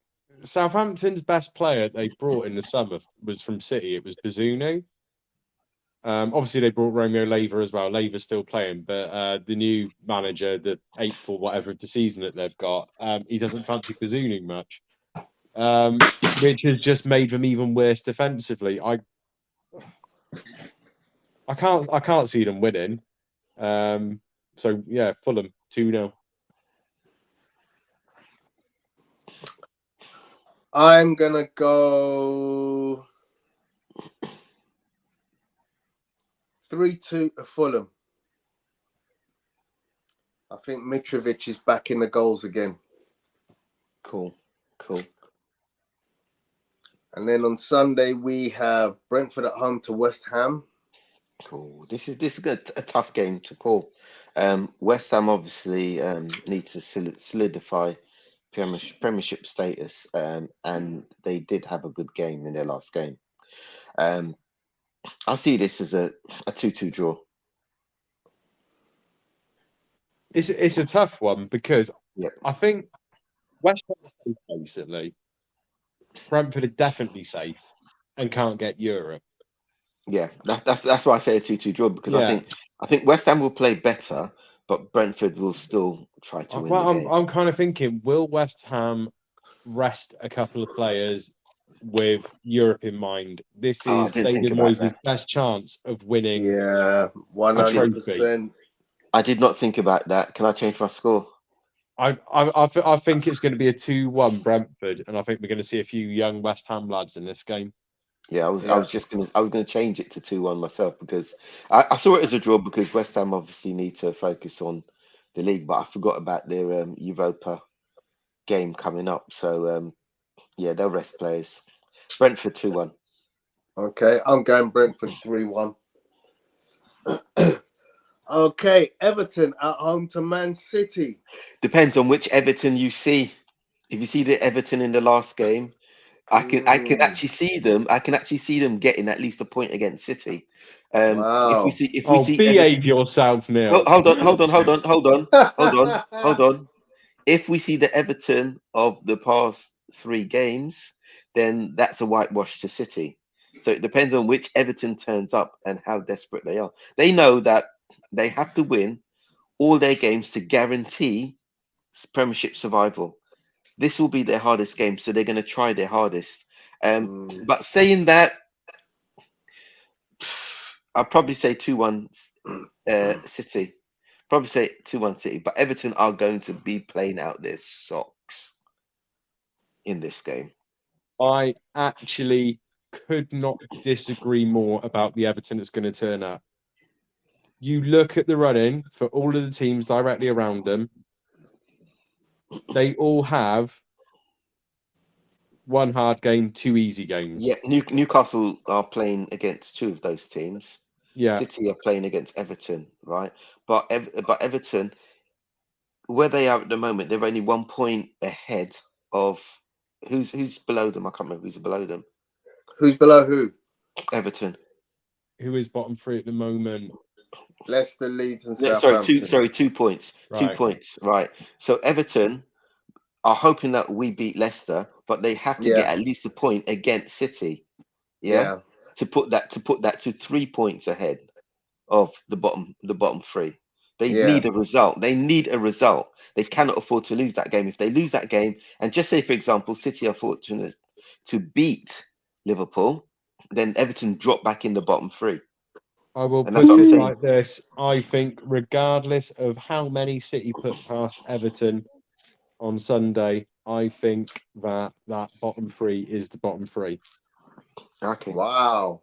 Southampton's best player they brought in the summer was from City. It was Bazunu. Obviously, they brought Romeo Leva as well. Leva's still playing, but the new manager, the 8th or whatever of the season that they've got, he doesn't fancy Bazunu much, which has just made them even worse defensively. I can't see them winning. So yeah, Fulham 2-0. I'm going to go 3-2 to Fulham. I think Mitrovic is back in the goals again. Cool. And then on Sunday, we have Brentford at home to West Ham. Cool. This is a tough game to call. West Ham obviously need to solidify Premiership status, and they did have a good game in their last game. I see this as a 2-2 draw. It's a tough one because Yep. I think West Ham is safe, basically. Brentford are definitely safe and can't get Europe. Yeah, that's why I say a 2-2 draw, because Yeah. I think West Ham will play better, but Brentford will still try to win the game. I'm kind of thinking, will West Ham rest a couple of players with Europe in mind? This I is didn't think David about Moyes' that. best chance of winning Yeah, a 100%. I did not think about that. Can I change my score? I think it's going to be a 2-1 Brentford, and I think we're going to see a few young West Ham lads in this game. Yeah, I was gonna change it to 2-1 myself, because I saw it as a draw because West Ham obviously need to focus on the league, but I forgot about their Europa game coming up. So yeah, they'll rest players. Brentford 2-1. Okay, I'm going Brentford 3-1. Okay, Everton at home to Man City. Depends on which Everton you see. If you see the Everton in the last game, I can actually see them. I can actually see them getting at least a point against City. If we Wow. see Behave yourself, Neil. hold on. If we see the Everton of the past 3 games, then that's a whitewash to City. So it depends on which Everton turns up and how desperate they are. They know that they have to win all their games to guarantee Premiership survival. This will be their hardest game, so they're going to try their hardest. But saying that, I'll probably say 2-1 City. Probably say 2-1 City. But Everton are going to be playing out their socks in this game. I actually could not disagree more about the Everton that's going to turn up. You look at the running for all of the teams directly around them. They all have 1 hard game, 2 easy games. Yeah, Newcastle are playing against 2 of those teams. Yeah. City are playing against Everton, right? But Everton, where they are at the moment, they're only 1 point ahead of who's below them. I can't remember who's below them. Who's below who? Everton. Who is bottom 3 at the moment? Leicester, Leeds, and No, Southampton. 2 points. Right. 2 points, right? So Everton are hoping that we beat Leicester, but they have to get at least a point against City. Yeah. To put that to 3 points ahead of the bottom 3. They need a result. They cannot afford to lose that game. If they lose that game, and just say, for example, City are fortunate to beat Liverpool, then Everton drop back in the bottom 3. I will And put that's what I'm it saying. like this. I think regardless of how many City put past Everton on Sunday, I think that bottom three is the bottom three. Okay. Wow.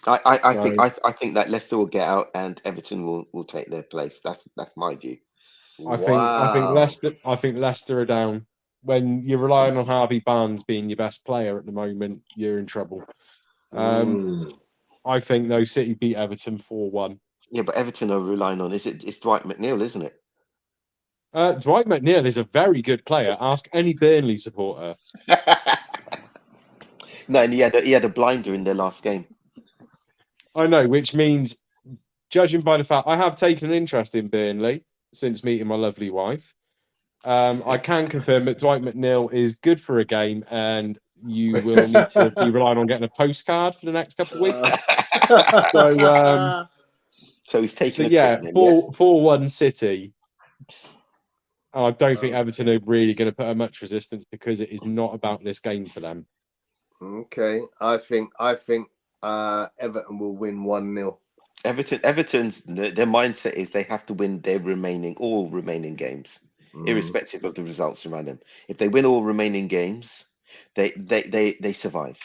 I think Right. I think that Leicester will get out and Everton will take their place. That's my view. I think Wow. Leicester are down. When you're relying on Harvey Barnes being your best player at the moment, you're in trouble. Mm. I think though City beat Everton 4-1. Yeah, but Everton are relying on it's Dwight McNeil, isn't it? Dwight McNeil is a very good player. Ask any Burnley supporter. No, and he had a blinder in their last game. I know, which means, judging by the fact I have taken an interest in Burnley since meeting my lovely wife, I can confirm that Dwight McNeil is good for a game, and you will need to be relying on getting a postcard for the next couple of weeks. So, So he's taking a yeah, trip then, yeah. 4-1 City. I don't think Everton are really going to put up much resistance because it is not about this game for them. Okay, I think Everton will win 1-0. Everton's their mindset is they have to win their all remaining games, irrespective of the results around them. If they win all remaining games, they survive.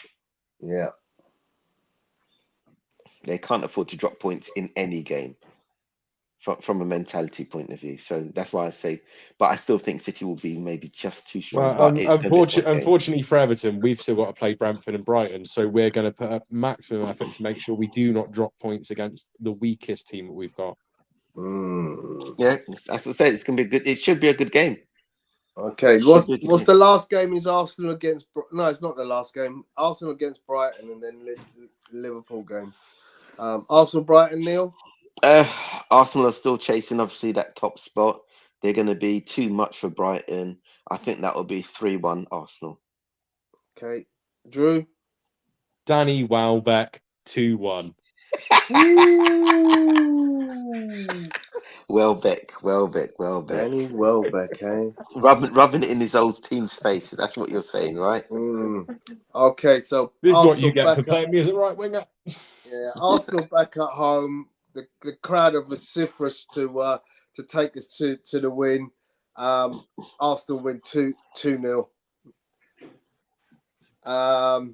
Yeah. They can't afford to drop points in any game from a mentality point of view. So that's why I say, but I still think City will be maybe just too strong. Well, But it's going to be a tough game. unfortunately for Everton, we've still got to play Brentford and Brighton, so we're going to put up maximum effort to make sure we do not drop points against the weakest team that we've got. Yeah, as I said, it's going to be a good. It should be a good game. Okay, what's the last game? Is Arsenal against? No, it's not the last game. Arsenal against Brighton, and then Liverpool game. Arsenal Brighton, Neil. Arsenal are still chasing, obviously, that top spot. They're going to be too much for Brighton. I think that will be 3-1 Arsenal. Okay, Drew. Danny Welbeck 2-1. Welbeck. Danny Welbeck, eh? Rubbing it in his old team's face. That's what you're saying, right? Okay, so This is Arsenal what you get for playing me as a right winger. Yeah, Arsenal back at home. The crowd are vociferous to take us to the win. Arsenal win 2-0. I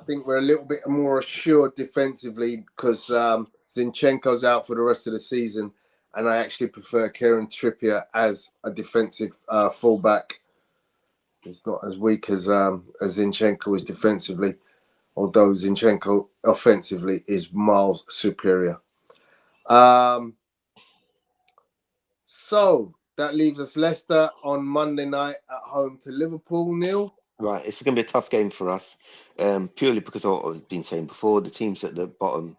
think we're a little bit more assured defensively because Zinchenko's out for the rest of the season, and I actually prefer Kieran Trippier as a defensive fullback. He's not as weak as Zinchenko is defensively, although Zinchenko offensively is miles superior. So that leaves us Leicester on Monday night at home to Liverpool, Neil. Right, it's going to be a tough game for us, purely because of what I've been saying before. The teams at the bottom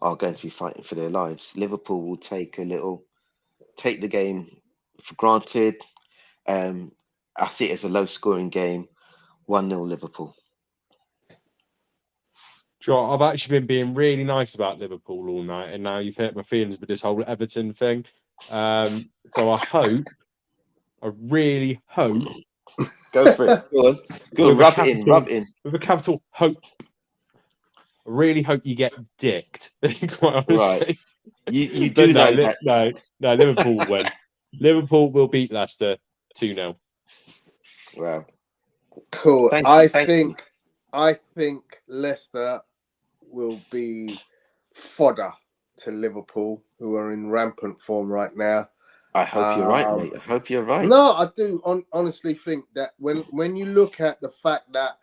are going to be fighting for their lives. Liverpool will take the game for granted. I see it as a low-scoring game, 1-0 Liverpool. Sure, I've actually been being really nice about Liverpool all night, and now you've hurt my feelings with this whole Everton thing. So I really hope. Go for it. Go on. Rub it in. With a capital hope. I really hope you get dicked, quite honestly. Right. You do know that. No, Liverpool win. Liverpool will beat Leicester 2-0. Wow. Cool. Thank I think Leicester will be fodder to Liverpool, who are in rampant form right now. I hope you're right, mate. I hope you're right. No, I do honestly think that when you look at the fact that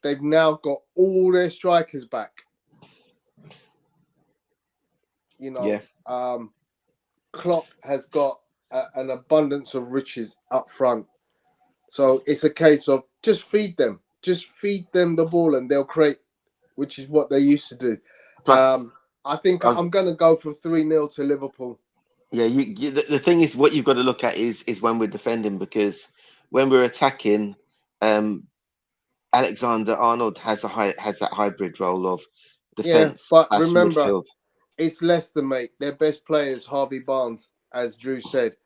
they've now got all their strikers back, Klopp has got an abundance of riches up front. So it's a case of just feed them the ball and they'll create, which is what they used to do. Plus, I think I'm going to go for 3-0 to Liverpool. Yeah, the thing is, what you've got to look at is when we're defending, because when we're attacking, Alexander-Arnold has that hybrid role of defense. Yeah, but remember, midfield. It's Leicester, mate. Their best player is Harvey Barnes, as Drew said.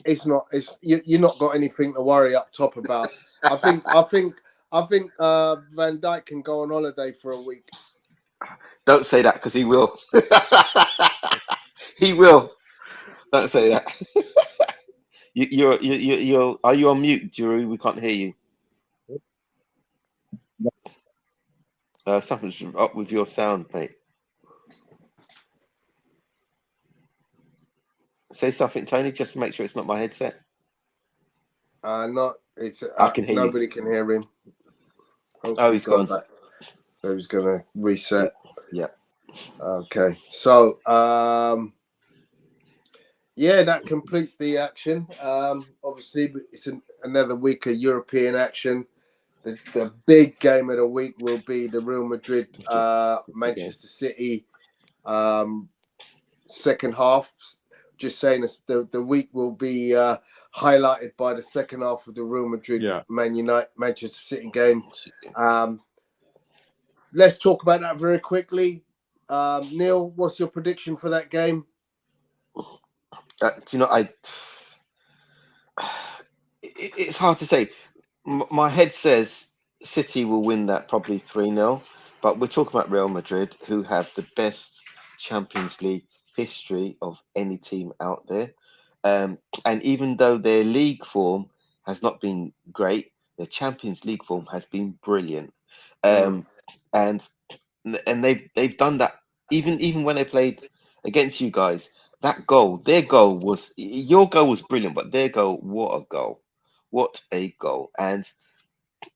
It's not. You're not got anything to worry up top about. I think Van Dijk can go on holiday for a week. Don't say that, because he will. He will. Don't say that. You're. Are you on mute, Drew? We can't hear you. Something's up with your sound, mate. Say something, Tony, just to make sure it's not my headset. Not. It's. I can hear you. Nobody can hear him. Oh, he's gone. back. So he's going to reset. Yeah. Okay. So, yeah, that completes the action. Obviously, it's another week of European action. The big game of the week will be the Real Madrid, Manchester City, second half. Just saying, the week will be highlighted by the second half of the Real Madrid, Manchester City game. Let's talk about that very quickly. Neil, what's your prediction for that game? It's hard to say. My head says City will win that probably 3-0, but we're talking about Real Madrid, who have the best Champions League history of any team out there. And even though their league form has not been great, their Champions League form has been brilliant. And they've done that even when they played against you guys. Your goal was brilliant, but their goal, what a goal. And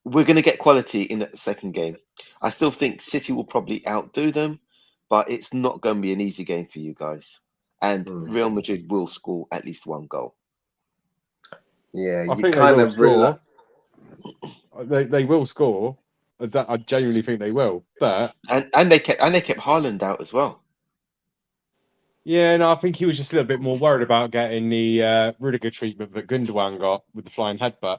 we're going to get quality in the second game. I still think City will probably outdo them, but it's not going to be an easy game for you guys. And Real Madrid will score at least one goal. Yeah, I think they will score. They will score. I genuinely think they will. But and they kept Haaland out as well. Yeah, no, I think he was just a little bit more worried about getting the Rudiger treatment that Gundogan got with the flying headbutt.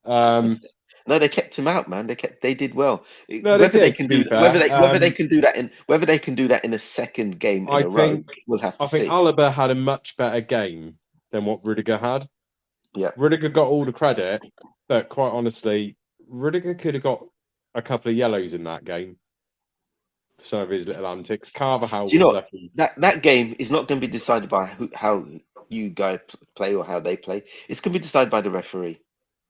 No, they kept him out, man. They did well. No, whether they can do whether they can do that in a second game in a row, we'll have to see. I think Alaba had a much better game than what Rudiger had. Yeah, Rudiger got all the credit, but quite honestly, Rudiger could have got a couple of yellows in that game for some of his little antics. Carvajal was lucky. That game is not going to be decided by how you guys play or how they play. It's going to be decided by the referee.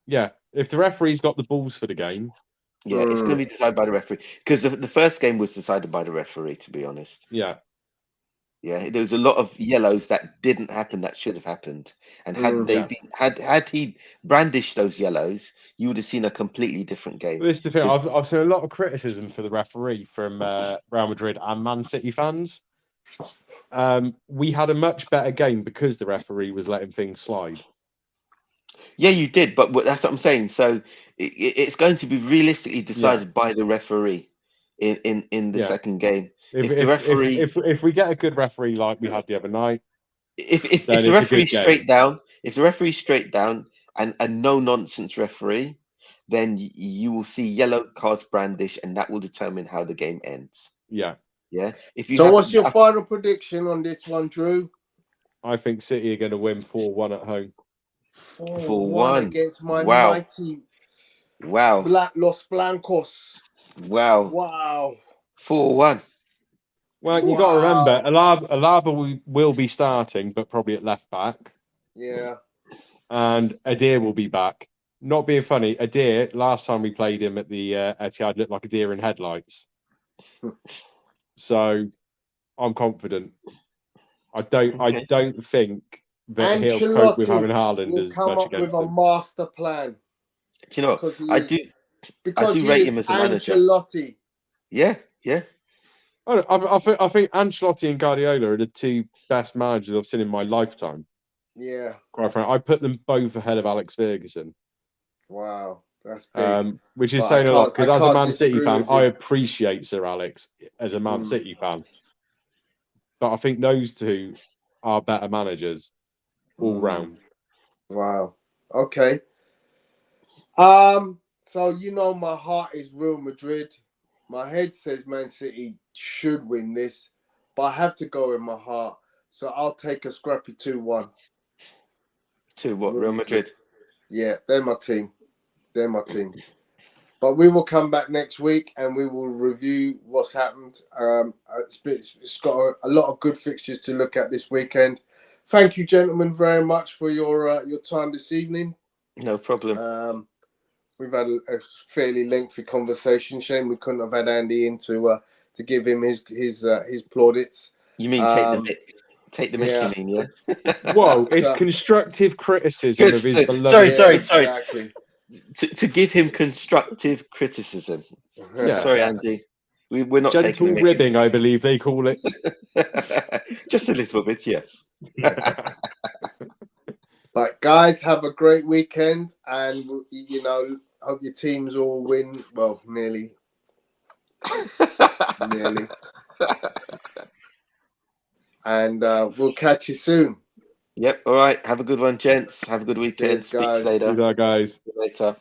Yeah, if the referee's got the balls for the game. Yeah, it's going to be decided by the referee. Because the first game was decided by the referee, to be honest. Yeah. Yeah, there was a lot of yellows that didn't happen that should have happened. And had he brandished those yellows, you would have seen a completely different game. Well, this is the thing. I've seen a lot of criticism for the referee from Real Madrid and Man City fans. We had a much better game because the referee was letting things slide. Yeah, you did, but that's what I'm saying. So it's going to be realistically decided by the referee in the second game. If we get a good referee like we had the other night, if the referee's straight down, and a no nonsense referee, then you will see yellow cards brandished, and that will determine how the game ends. Yeah. So what's your final prediction on this one, Drew? I think City are going to win 4-1 at home. 4-1 against my mighty Los Blancos. Wow. 4-1. Well, you got to remember, Alaba will be starting, but probably at left back. Yeah. And Adir will be back. Not being funny, Adir, last time we played him at the Etihad, looked like a deer in headlights. So I'm confident. I don't think that he'll cope with having Haaland as come much up with against a him. master plan. Do you know what? I do rate him as a manager. Ancelotti. Yeah. I think Ancelotti and Guardiola are the two best managers I've seen in my lifetime. Yeah. Quite frankly, I put them both ahead of Alex Ferguson. Wow, that's big. Which is saying a lot, because as a Man City fan, I appreciate Sir Alex as a Man City fan. But I think those two are better managers all round. Wow. Okay. So my heart is Real Madrid. My head says Man City should win this, but I have to go in my heart. So I'll take a scrappy 2-1. 2-1, Real Madrid? Yeah, they're my team. But we will come back next week and we will review what's happened. It's got a lot of good fixtures to look at this weekend. thank you, gentlemen, very much for your time this evening. No problem. We've had a fairly lengthy conversation. Shame we couldn't have had Andy in to give him his plaudits. You mean take the mick? yeah. You mean, yeah? Whoa, it's constructive criticism of his Good. beloved. Sorry. Exactly. To give him constructive criticism. Yeah. Sorry, Andy. We're not Gentle taking the mick. ribbing, I believe they call it. Just a little bit, yes. But guys, have a great weekend, and hope your teams all win. Well, nearly. And we'll catch you soon. Yep. All right. Have a good one, gents. Have a good weekend. Cheers, Speak guys. later. See you guys. See you later.